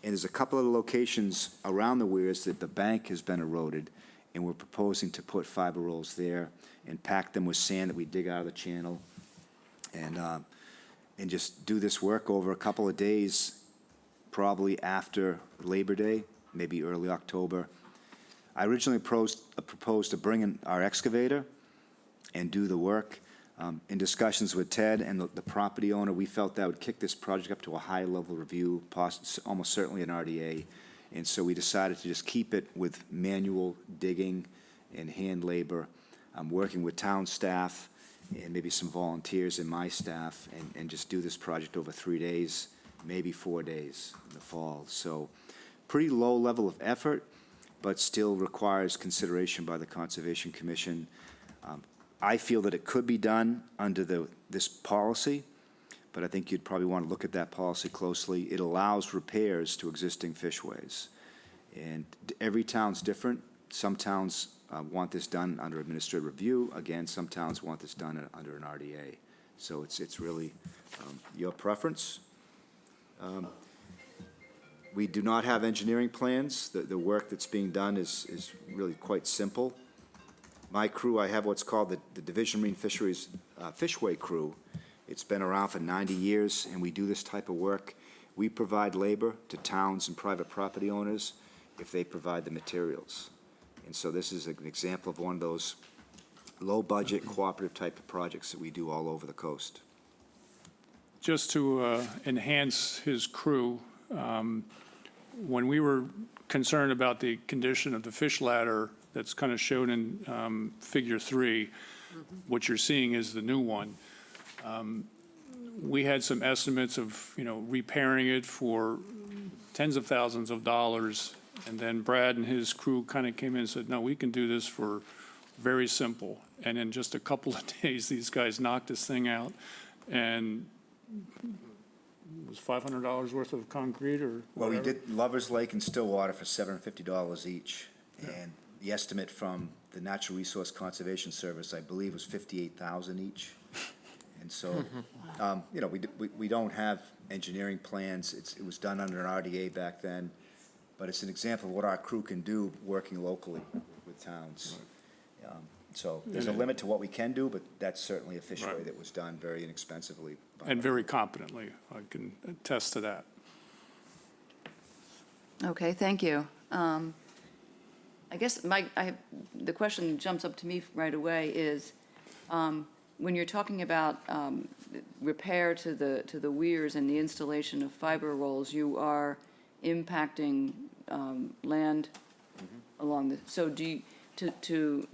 And there's a couple of locations around the weirs that the bank has been eroded, and we're proposing to put fiber rolls there and pack them with sand that we dig out of the channel, and just do this work over a couple of days, probably after Labor Day, maybe early October. I originally proposed to bring in our excavator and do the work. In discussions with Ted and the property owner, we felt that would kick this project up to a high-level review, almost certainly an RDA. And so we decided to just keep it with manual digging and hand labor. I'm working with town staff and maybe some volunteers in my staff, and just do this project over 3 days, maybe 4 days in the fall. So pretty low level of effort, but still requires consideration by the Conservation Commission. I feel that it could be done under this policy, but I think you'd probably want to look at that policy closely. It allows repairs to existing fishways, and every town's different. Some towns want this done under administrative review. Again, some towns want this done under an RDA. So it's really your preference. We do not have engineering plans. The work that's being done is really quite simple. My crew, I have what's called the Division of Marine Fisheries Fishway Crew. It's been around for 90 years, and we do this type of work. We provide labor to towns and private property owners if they provide the materials. And so this is an example of one of those low-budget, cooperative type of projects that we do all over the coast. Just to enhance his crew, when we were concerned about the condition of the fish ladder that's kind of shown in Figure 3, what you're seeing is the new one. We had some estimates of, repairing it for tens of thousands of dollars, And then Brad and his crew kind of came in and said, no, we can do this for very simple. And in just a couple of days, these guys knocked this thing out, and it was $500 worth of concrete or Well, we whatever. did Lovers Lake and Stillwater for $750 each. And the estimate from the Natural Resource Conservation Service, I believe, was $58,000 each. And so, you know, we don't have engineering plans. It was done under an RDA back then. But it's an example of what our crew can do working locally with towns. So there's a limit to what we can do, but that's certainly a fishery that was done very inexpensively. And very competently, I can attest to that. Okay, thank you. I guess the question that jumps up to me right away is, when you're talking about repair to the weirs and the installation of fiber rolls, you are impacting land along the, so do you, to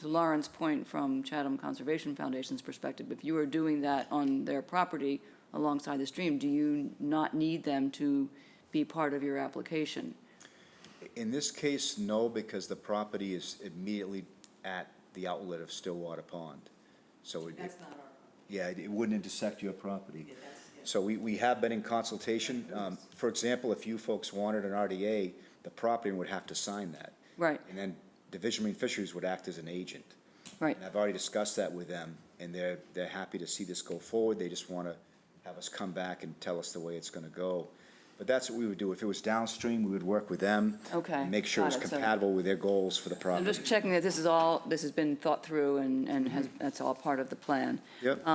Lauren's point from Chatham Conservation Foundation's perspective, if you are doing that on their property alongside the stream, do you not need them to be part of your application? In this case, no, because the property is immediately at the outlet of Stillwater Pond. So That's not our. yeah, it wouldn't intersect your property. So we have been in consultation. For example, if you folks wanted an RDA, the property would have to sign that. Right, And then Division of Marine Fisheries would act as an agent. right. And I've already discussed that with them, and they're happy to see this go forward. They just want to have us come back and tell us the way it's going to go. But that's what we would do. If it was downstream, we would work with them. Okay, and make sure it's got it. So- compatible with their goals for the I'm property. just checking that this has been thought through and that's all part of the plan. Yep.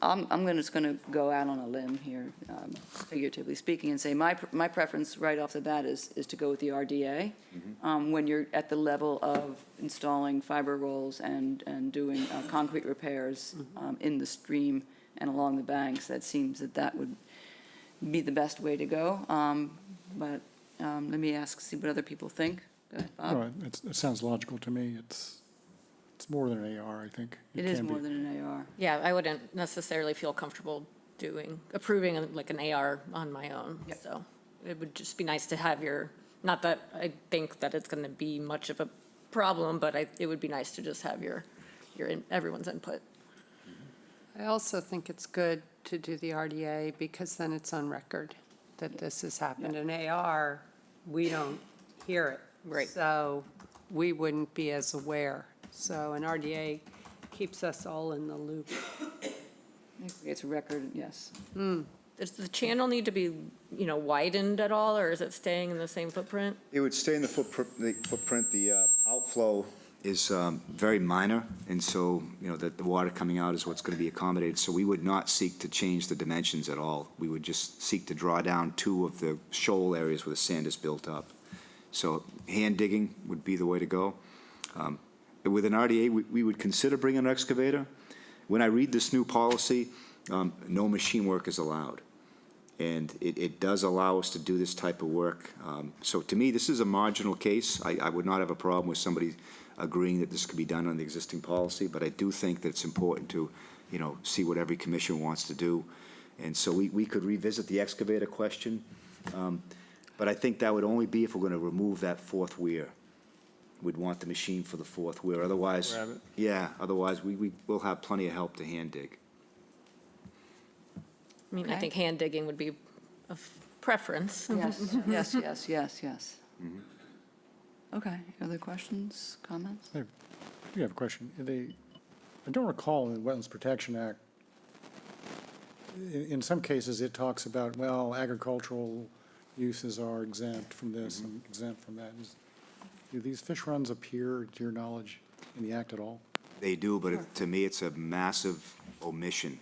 I'm just gonna go out on a limb here, figuratively speaking, and say my preference right off the bat is to go with the RDA. When you're at the level of installing fiber rolls and doing concrete repairs in the stream and along the banks, that seems that would be the best way to go. But let me see what other people think. Go ahead, Bob. No, it sounds logical to me. It's more than an AR, I think. It is can be. more than an AR. Yeah, I wouldn't necessarily feel comfortable approving like an AR on my own. Yep. So it would just be nice to have not that I think that it's going to be much of a problem, but it would be nice to just have everyone's input. I also think it's good to do the RDA because then it's on record that this has happened. An AR, we don't hear it. Right. So we wouldn't be as aware. So an RDA keeps us all in the loop. It's a record, yes. Does the channel need to be, widened at all, or is it staying in the same footprint? It would stay in the footprint. The outflow is very minor, and so, the water coming out is what's going to be accommodated. So we would not seek to change the dimensions at all. We would just seek to draw down 2 of the shoal areas where the sand is built up. So hand digging would be the way to go. With an RDA, we would consider bringing an excavator. When I read this new policy, no machine work is allowed. And it does allow us to do this type of work. So to me, this is a marginal case. I would not have a problem with somebody agreeing that this could be done on the existing policy, but I do think that it's important to, see what every commission wants to do. And so we could revisit the excavator question, but I think that would only be if we're going to remove that 4th weir. We'd want the machine for the 4th weir. Otherwise, Grab it. yeah, otherwise we will have plenty of help to hand dig. I mean, I Okay. think hand digging would be of preference. Yes. Okay, other questions, comments? I do have a question. I don't recall in the Wetlands Protection Act, in some cases, it talks about, well, agricultural uses are exempt from this and exempt from that. Do these fish runs appear, to your knowledge, in the act at all? They do, but to me, it's a massive omission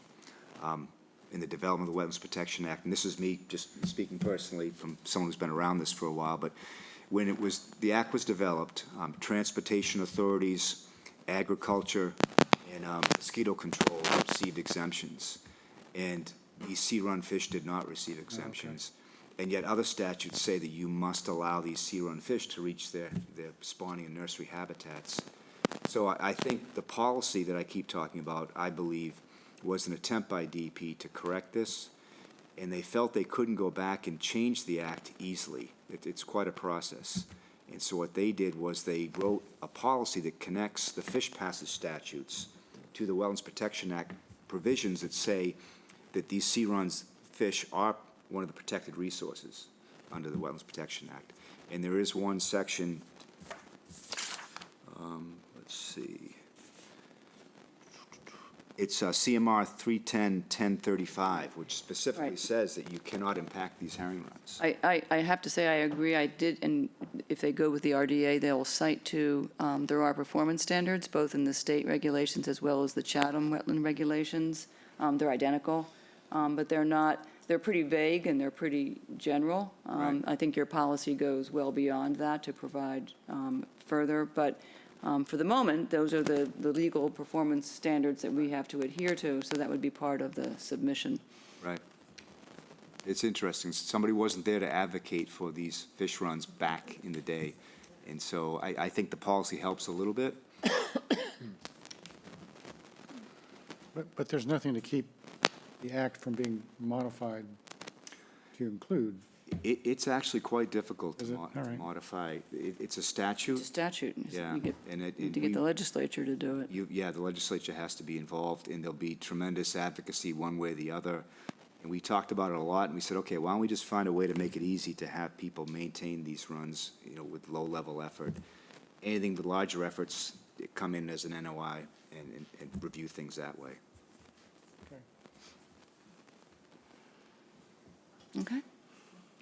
in the development of the Wetlands Protection Act. And this is me just speaking personally from someone who's been around this for a while. But when the act was developed, transportation authorities, agriculture, and mosquito control received exemptions. And these sea-run fish did not receive exemptions. And yet other statutes say that you must allow these sea-run fish to reach their spawning and nursery habitats. So I think the policy that I keep talking about, I believe, was an attempt by DEP to correct this, and they felt they couldn't go back and change the act easily. It's quite a process. And so what they did was they wrote a policy that connects the fish passage statutes to the Wetlands Protection Act provisions that say that these sea runs fish are one of the protected resources under the Wetlands Protection Act. And there is one section, let's see, it's CMR 310-1035, which specifically Right. says that you cannot impact these herring runs. I have to say, I agree, I did, and if they go with the RDA, they'll cite to, there are performance standards, both in the state regulations as well as the Chatham wetland regulations. They're identical, but they're pretty vague and they're pretty general. Right. I think your policy goes well beyond that to provide further, but for the moment, those are the legal performance standards that we have to adhere to, so that would be part of the submission. Right. It's interesting. Somebody wasn't there to advocate for these fish runs back in the day. And so I think the policy helps a little bit. But there's nothing to keep the act from being modified to include. It's actually quite difficult Is to it? All right. modify. It's a statute. It's a statute. Yeah, You get- and it- need to get the legislature to do it. Yeah, the legislature has to be involved, and there'll be tremendous advocacy one way or the other. And we talked about it a lot, and we said, okay, why don't we just find a way to make it easy to have people maintain these runs, with low-level effort. Anything with larger efforts, come in as an NOI and review things that way. Okay.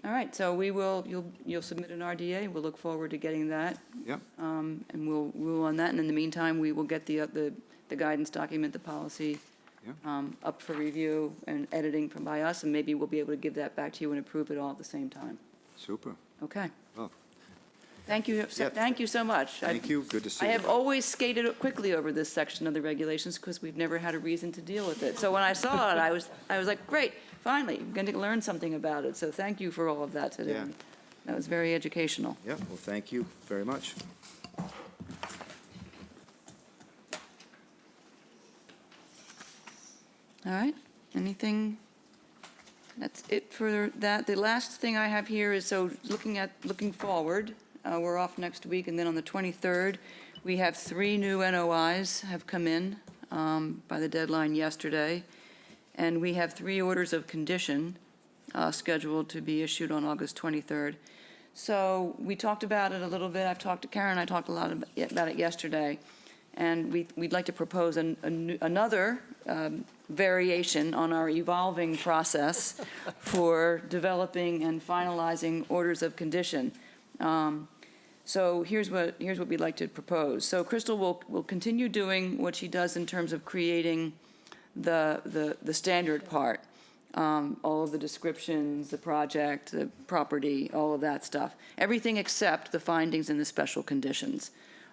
All right, so you'll submit an RDA, we'll look forward to getting that. Yep. And we'll rule on that, and in the meantime, we will get the guidance document, the policy, Yeah. up for review and editing by us, and maybe we'll be able to give that back to you and approve it all at the same time. Super. Okay. Well, Thank you, thank you so much. thank you. Good to see I you. have always skated quickly over this section of the regulations because we've never had a reason to deal with it. So when I saw it, I was like, great, finally, I'm going to learn something about it. So thank you for all of that today. Yeah. That was very educational. Yeah, well, thank you very much. All right, anything? That's it for that. The last thing I have here is, so looking forward, we're off next week, and then on the 23rd, we have 3 new NOIs have come in by the deadline yesterday, and we have 3 orders of condition scheduled to be issued on August 23rd. So we talked about it a little bit. I've talked to Karen, I talked a lot about it yesterday, and we'd like to propose another variation on our evolving process for developing and finalizing orders of condition. So here's what we'd like to propose. So Crystal will continue doing what she does in terms of creating the standard part, all of the descriptions, the project, the property, all of that stuff. Everything except the findings and the special conditions.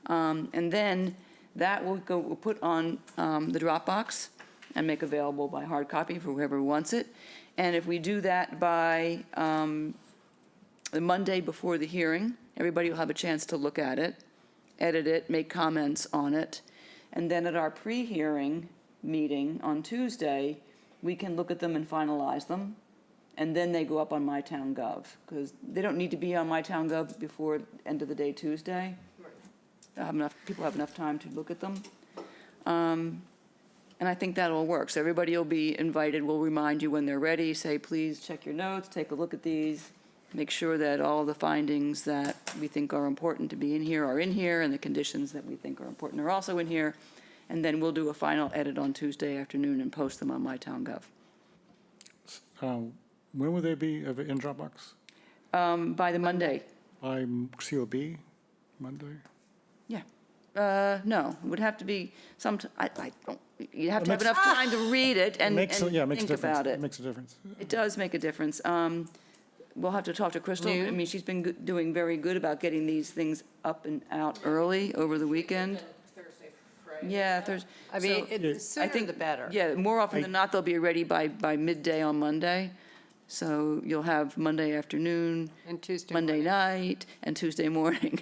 And then that we'll put on the Dropbox and make available by hard copy for whoever wants it. And if we do that by the Monday before the hearing, everybody will have a chance to look at it, edit it, make comments on it. And then at our pre-hearing meeting on Tuesday, we can look at them and finalize them. And then they go up on MyTownGov, because they don't need to be on MyTownGov before end of the day Tuesday. People have enough time to look at them. And I think that'll work. So everybody will be invited. We'll remind you when they're ready, say, please check your notes, take a look at these, make sure that all the findings that we think are important to be in here are in here, and the conditions that we think are important are also in here. And then we'll do a final edit on Tuesday afternoon and post them on MyTownGov. When will they be in Dropbox? By the Monday. By COB, Monday? Yeah. No, it would have to be you have to have enough time to read it and Makes a think difference. about it. It makes a difference. It does make a difference. We'll have to talk to Crystal. I mean, she's been doing very good about getting these things up and out early over the weekend. Thursday, Friday. Yeah, Thursday. I mean, the I sooner think the better. Yeah, more often than not, they'll be ready by midday on Monday. So you'll have Monday afternoon, And Tuesday Monday morning. night, and Tuesday morning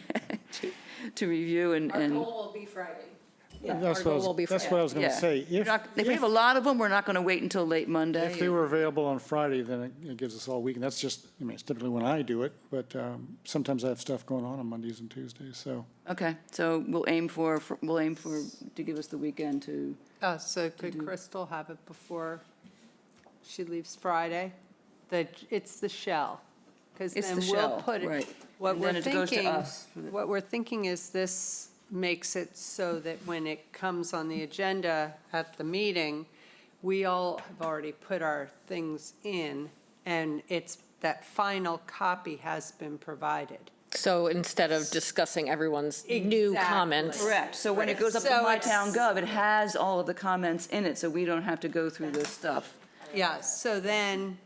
to review and. Our goal will be Friday. That's Our goal will be that's Friday. what I was going to Yeah. say. If we have a lot of them, we're not going to wait until late Monday. If they were available on Friday, then it gives us all week, and that's just, I mean, it's typically when I do it, but sometimes I have stuff going on Mondays and Tuesdays, so. Okay, so we'll aim for, to give us the weekend to, So could Crystal have it before she leaves Friday? It's the shell, because It's then the we'll shell, put it. right. What And we're then it goes to thinking, us for the- what we're thinking is this makes it so that when it comes on the agenda at the meeting, we all have already put our things in, and it's, that final copy has been provided. So instead of discussing everyone's new Exactly. comments. correct. So when it goes up to So My it's- Town Gov, it has all of the comments in it, so we don't have to go through this stuff. Yeah, so then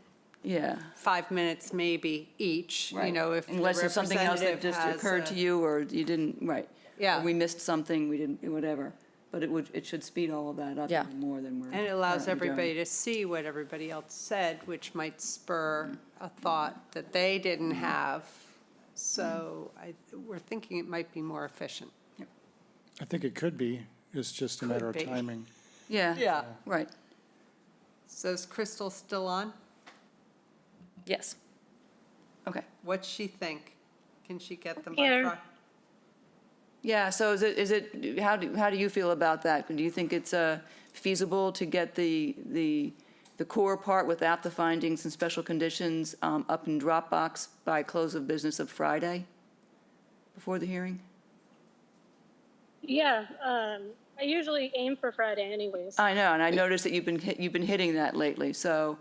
Yeah. 5 minutes maybe each, you Right. know, if the Unless there's something else that representative just has occurred a- to you, or you didn't, right. Yeah. Or we missed something, we didn't, whatever. But it should speed all of that up Yeah. even more than we're. And it allows currently doing. everybody to see what everybody else said, which might spur a thought that they didn't have. So we're thinking it might be more efficient. I think it could be, it's just a matter of Could be. timing. Yeah. Yeah. Right. So is Crystal still on? Yes. Okay. What's she think? Can she get them by Here. Friday? Yeah, so how do you feel about that? Do you think it's feasible to get the core part without the findings and special conditions up in Dropbox by close of business of Friday before the hearing? Yeah, I usually aim for Friday anyways. I know, and I noticed that you've been hitting that lately, so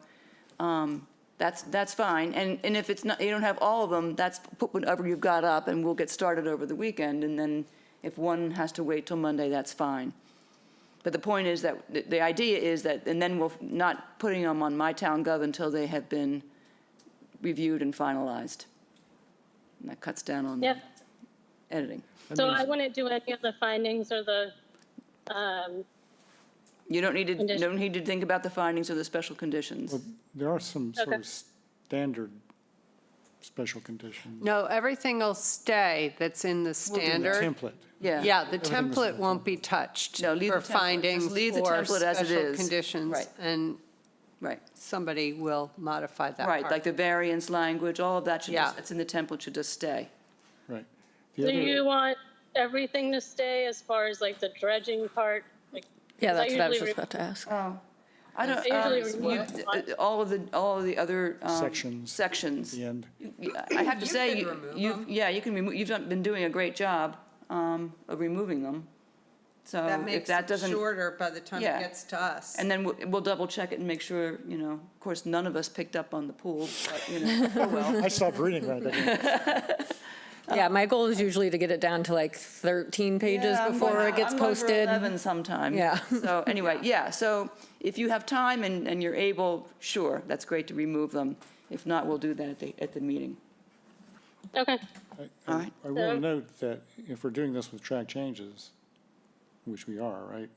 that's fine. And if it's not, you don't have all of them, put whatever you've got up, and we'll get started over the weekend, and then if one has to wait till Monday, that's fine. But the point is that, the idea is that, and then we'll not putting them on My Town Gov until they have been reviewed and finalized. And that cuts down on Yeah, editing. so I wouldn't do any of the findings or the, You don't need to think about the findings or the special conditions. Well, there are some sort Okay. of standard special conditions. No, everything will stay that's in the The standard. template. Yeah. Yeah, the Everything was in template the won't be touched No, leave for the template. Just findings leave the or template as it special is. conditions. Right. And Right. somebody will modify that Right, part. like the variance language, all of that should Yeah. just, it's in the template, should just stay. Right. The do other- you want everything to stay as far as like the dredging part? Like, Yeah, 'cause that's what I was usually just about to ask. Oh, I don't, I usually all of the other. Sections. Sections. At the end. I have to say, can remove you, them. yeah, you can remove, you've been doing a great job of removing them. So That if makes that it doesn't. shorter by the time it Yeah. gets to us. And then we'll double check it and make sure, of course, none of us picked up on the pool, but, oh well. I stopped reading right there. Yeah, my goal is usually to get it down to like 13 pages Yeah, I'm before going- it gets I'm going for posted. 11 sometime. Yeah. So anyway, yeah, so if you have time and you're able, sure, that's great to remove them. If not, we'll do that at the meeting. Okay, All right. I will note that if we're doing this with track changes, which we are, right?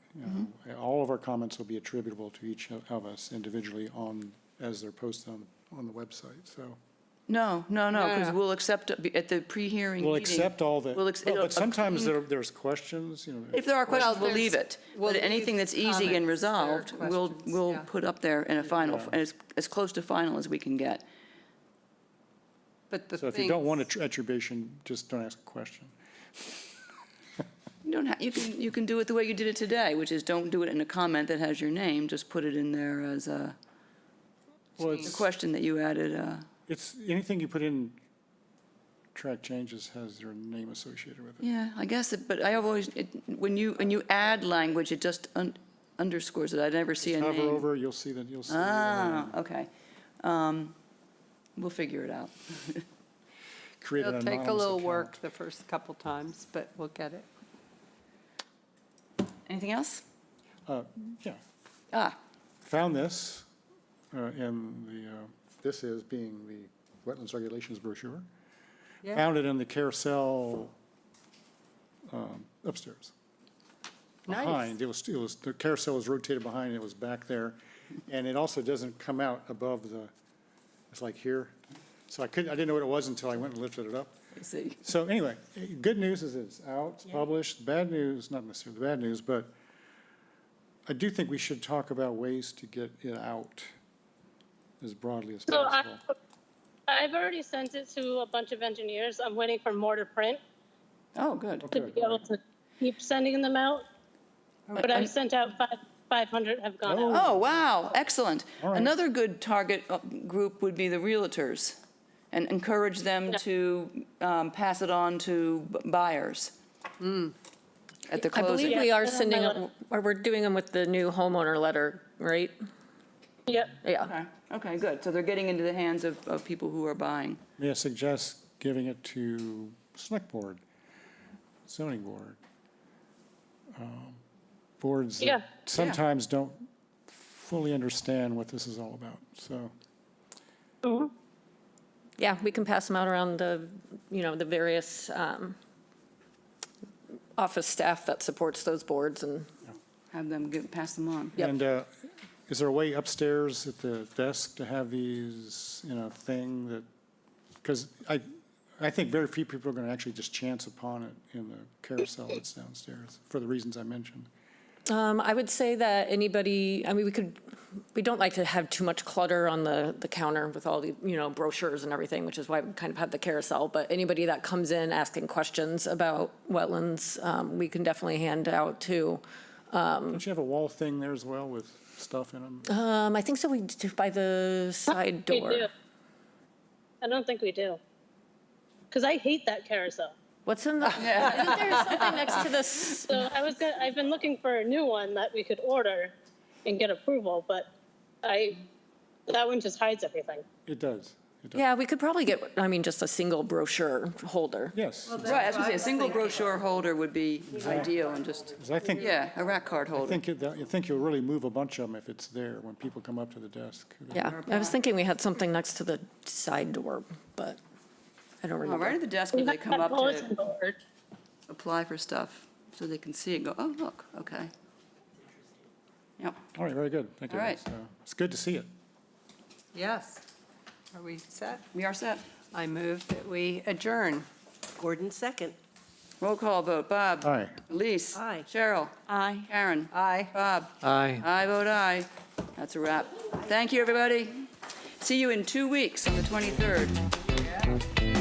All of our comments will be attributable to each of us individually as they're posted on the website, so. No, because No. we'll accept at the pre-hearing meeting. We'll accept all the, We'll but sometimes there's questions, If there are questions, we'll leave there's- it. we'll But anything leave that's easy and comments that are resolved, questions, we'll yeah. put up there in a final, as close to final as we can get. But the So if you don't things- want attribution, just don't ask a question. You don't have, you can do it the way you did it today, which is don't do it in a comment that has your name, just put it in there as a Well, the question that you added. It's, anything you put in track changes has your name associated with it. Yeah, I guess, but I always, when you add language, it just underscores it. I never see a name. Hover over, you'll see that, Ah, okay. We'll figure it out. create an It'll anonymous take a little account. work the first couple times, but we'll get it. Anything else? Yeah, found this in the, this is being the Wetlands Regulations brochure. Yeah. Found it in the carousel upstairs. Nice. Behind, the carousel was rotated behind, and it was back there. And it also doesn't come out above it's like here. So I didn't know what it was until I went and lifted it up. I see. So anyway, good news is it's out, it's published. Bad news, not necessarily the bad news, but I do think we should talk about ways to get it out as broadly as So possible. I've already sent it to a bunch of engineers. I'm waiting for more to print Oh, good. to be able to keep sending them out. But I've sent out 500 have gone out. Oh, wow, excellent. All right. Another good target group would be the realtors, and encourage them to pass it on to buyers at the I closing. believe we are Yeah. sending, or we're doing them with the new homeowner letter, right? Yep. Yeah. Okay, good. So they're getting into the hands of people who are buying. May I suggest giving it to select board, zoning board? Boards Yeah. that sometimes don't fully understand what this is all about, so. Mhm. Yeah, we can pass them out around the, the various office staff that supports those boards and. Have them pass them on. Yep. And is there a way upstairs at the desk to have these, thing that, because I think very few people are going to actually just chance upon it in the carousel that's downstairs, for the reasons I mentioned. I would say that anybody, I mean, we don't like to have too much clutter on the counter with all the, brochures and everything, which is why we kind of have the carousel. But anybody that comes in asking questions about wetlands, we can definitely hand out to. Don't you have a wall thing there as well with stuff in them? I think so, we do by the side We door. do. I don't think we do. Because I hate that carousel. What's in the, isn't there something next to this? So I've been looking for a new one that we could order and get approval, but that one just hides everything. It does. It does. Yeah, we could probably get, just a single brochure holder. Yes. Right, I was going to say, a single brochure holder would be ideal, and just, 'Cause I think, yeah, a rack card I holder. think you'll really move a bunch of them if it's there when people come up to the desk. Yeah, I was thinking we had something next to the side door, but I don't Oh, remember. right at the desk where they come up Bulletin to board. apply for stuff, so they can see it and go, oh, look, okay. Yep. All right, very good. Thank you. All right. It's good to see it. Yes. Are we set? We are set. I move that we adjourn. Gordon, second. Roll call vote. Bob? Aye. Elise? Aye. Cheryl? Aye. Karen? Aye. Bob? Aye. I vote aye. That's a wrap. Thank you, everybody. See you in 2 weeks on the 23rd.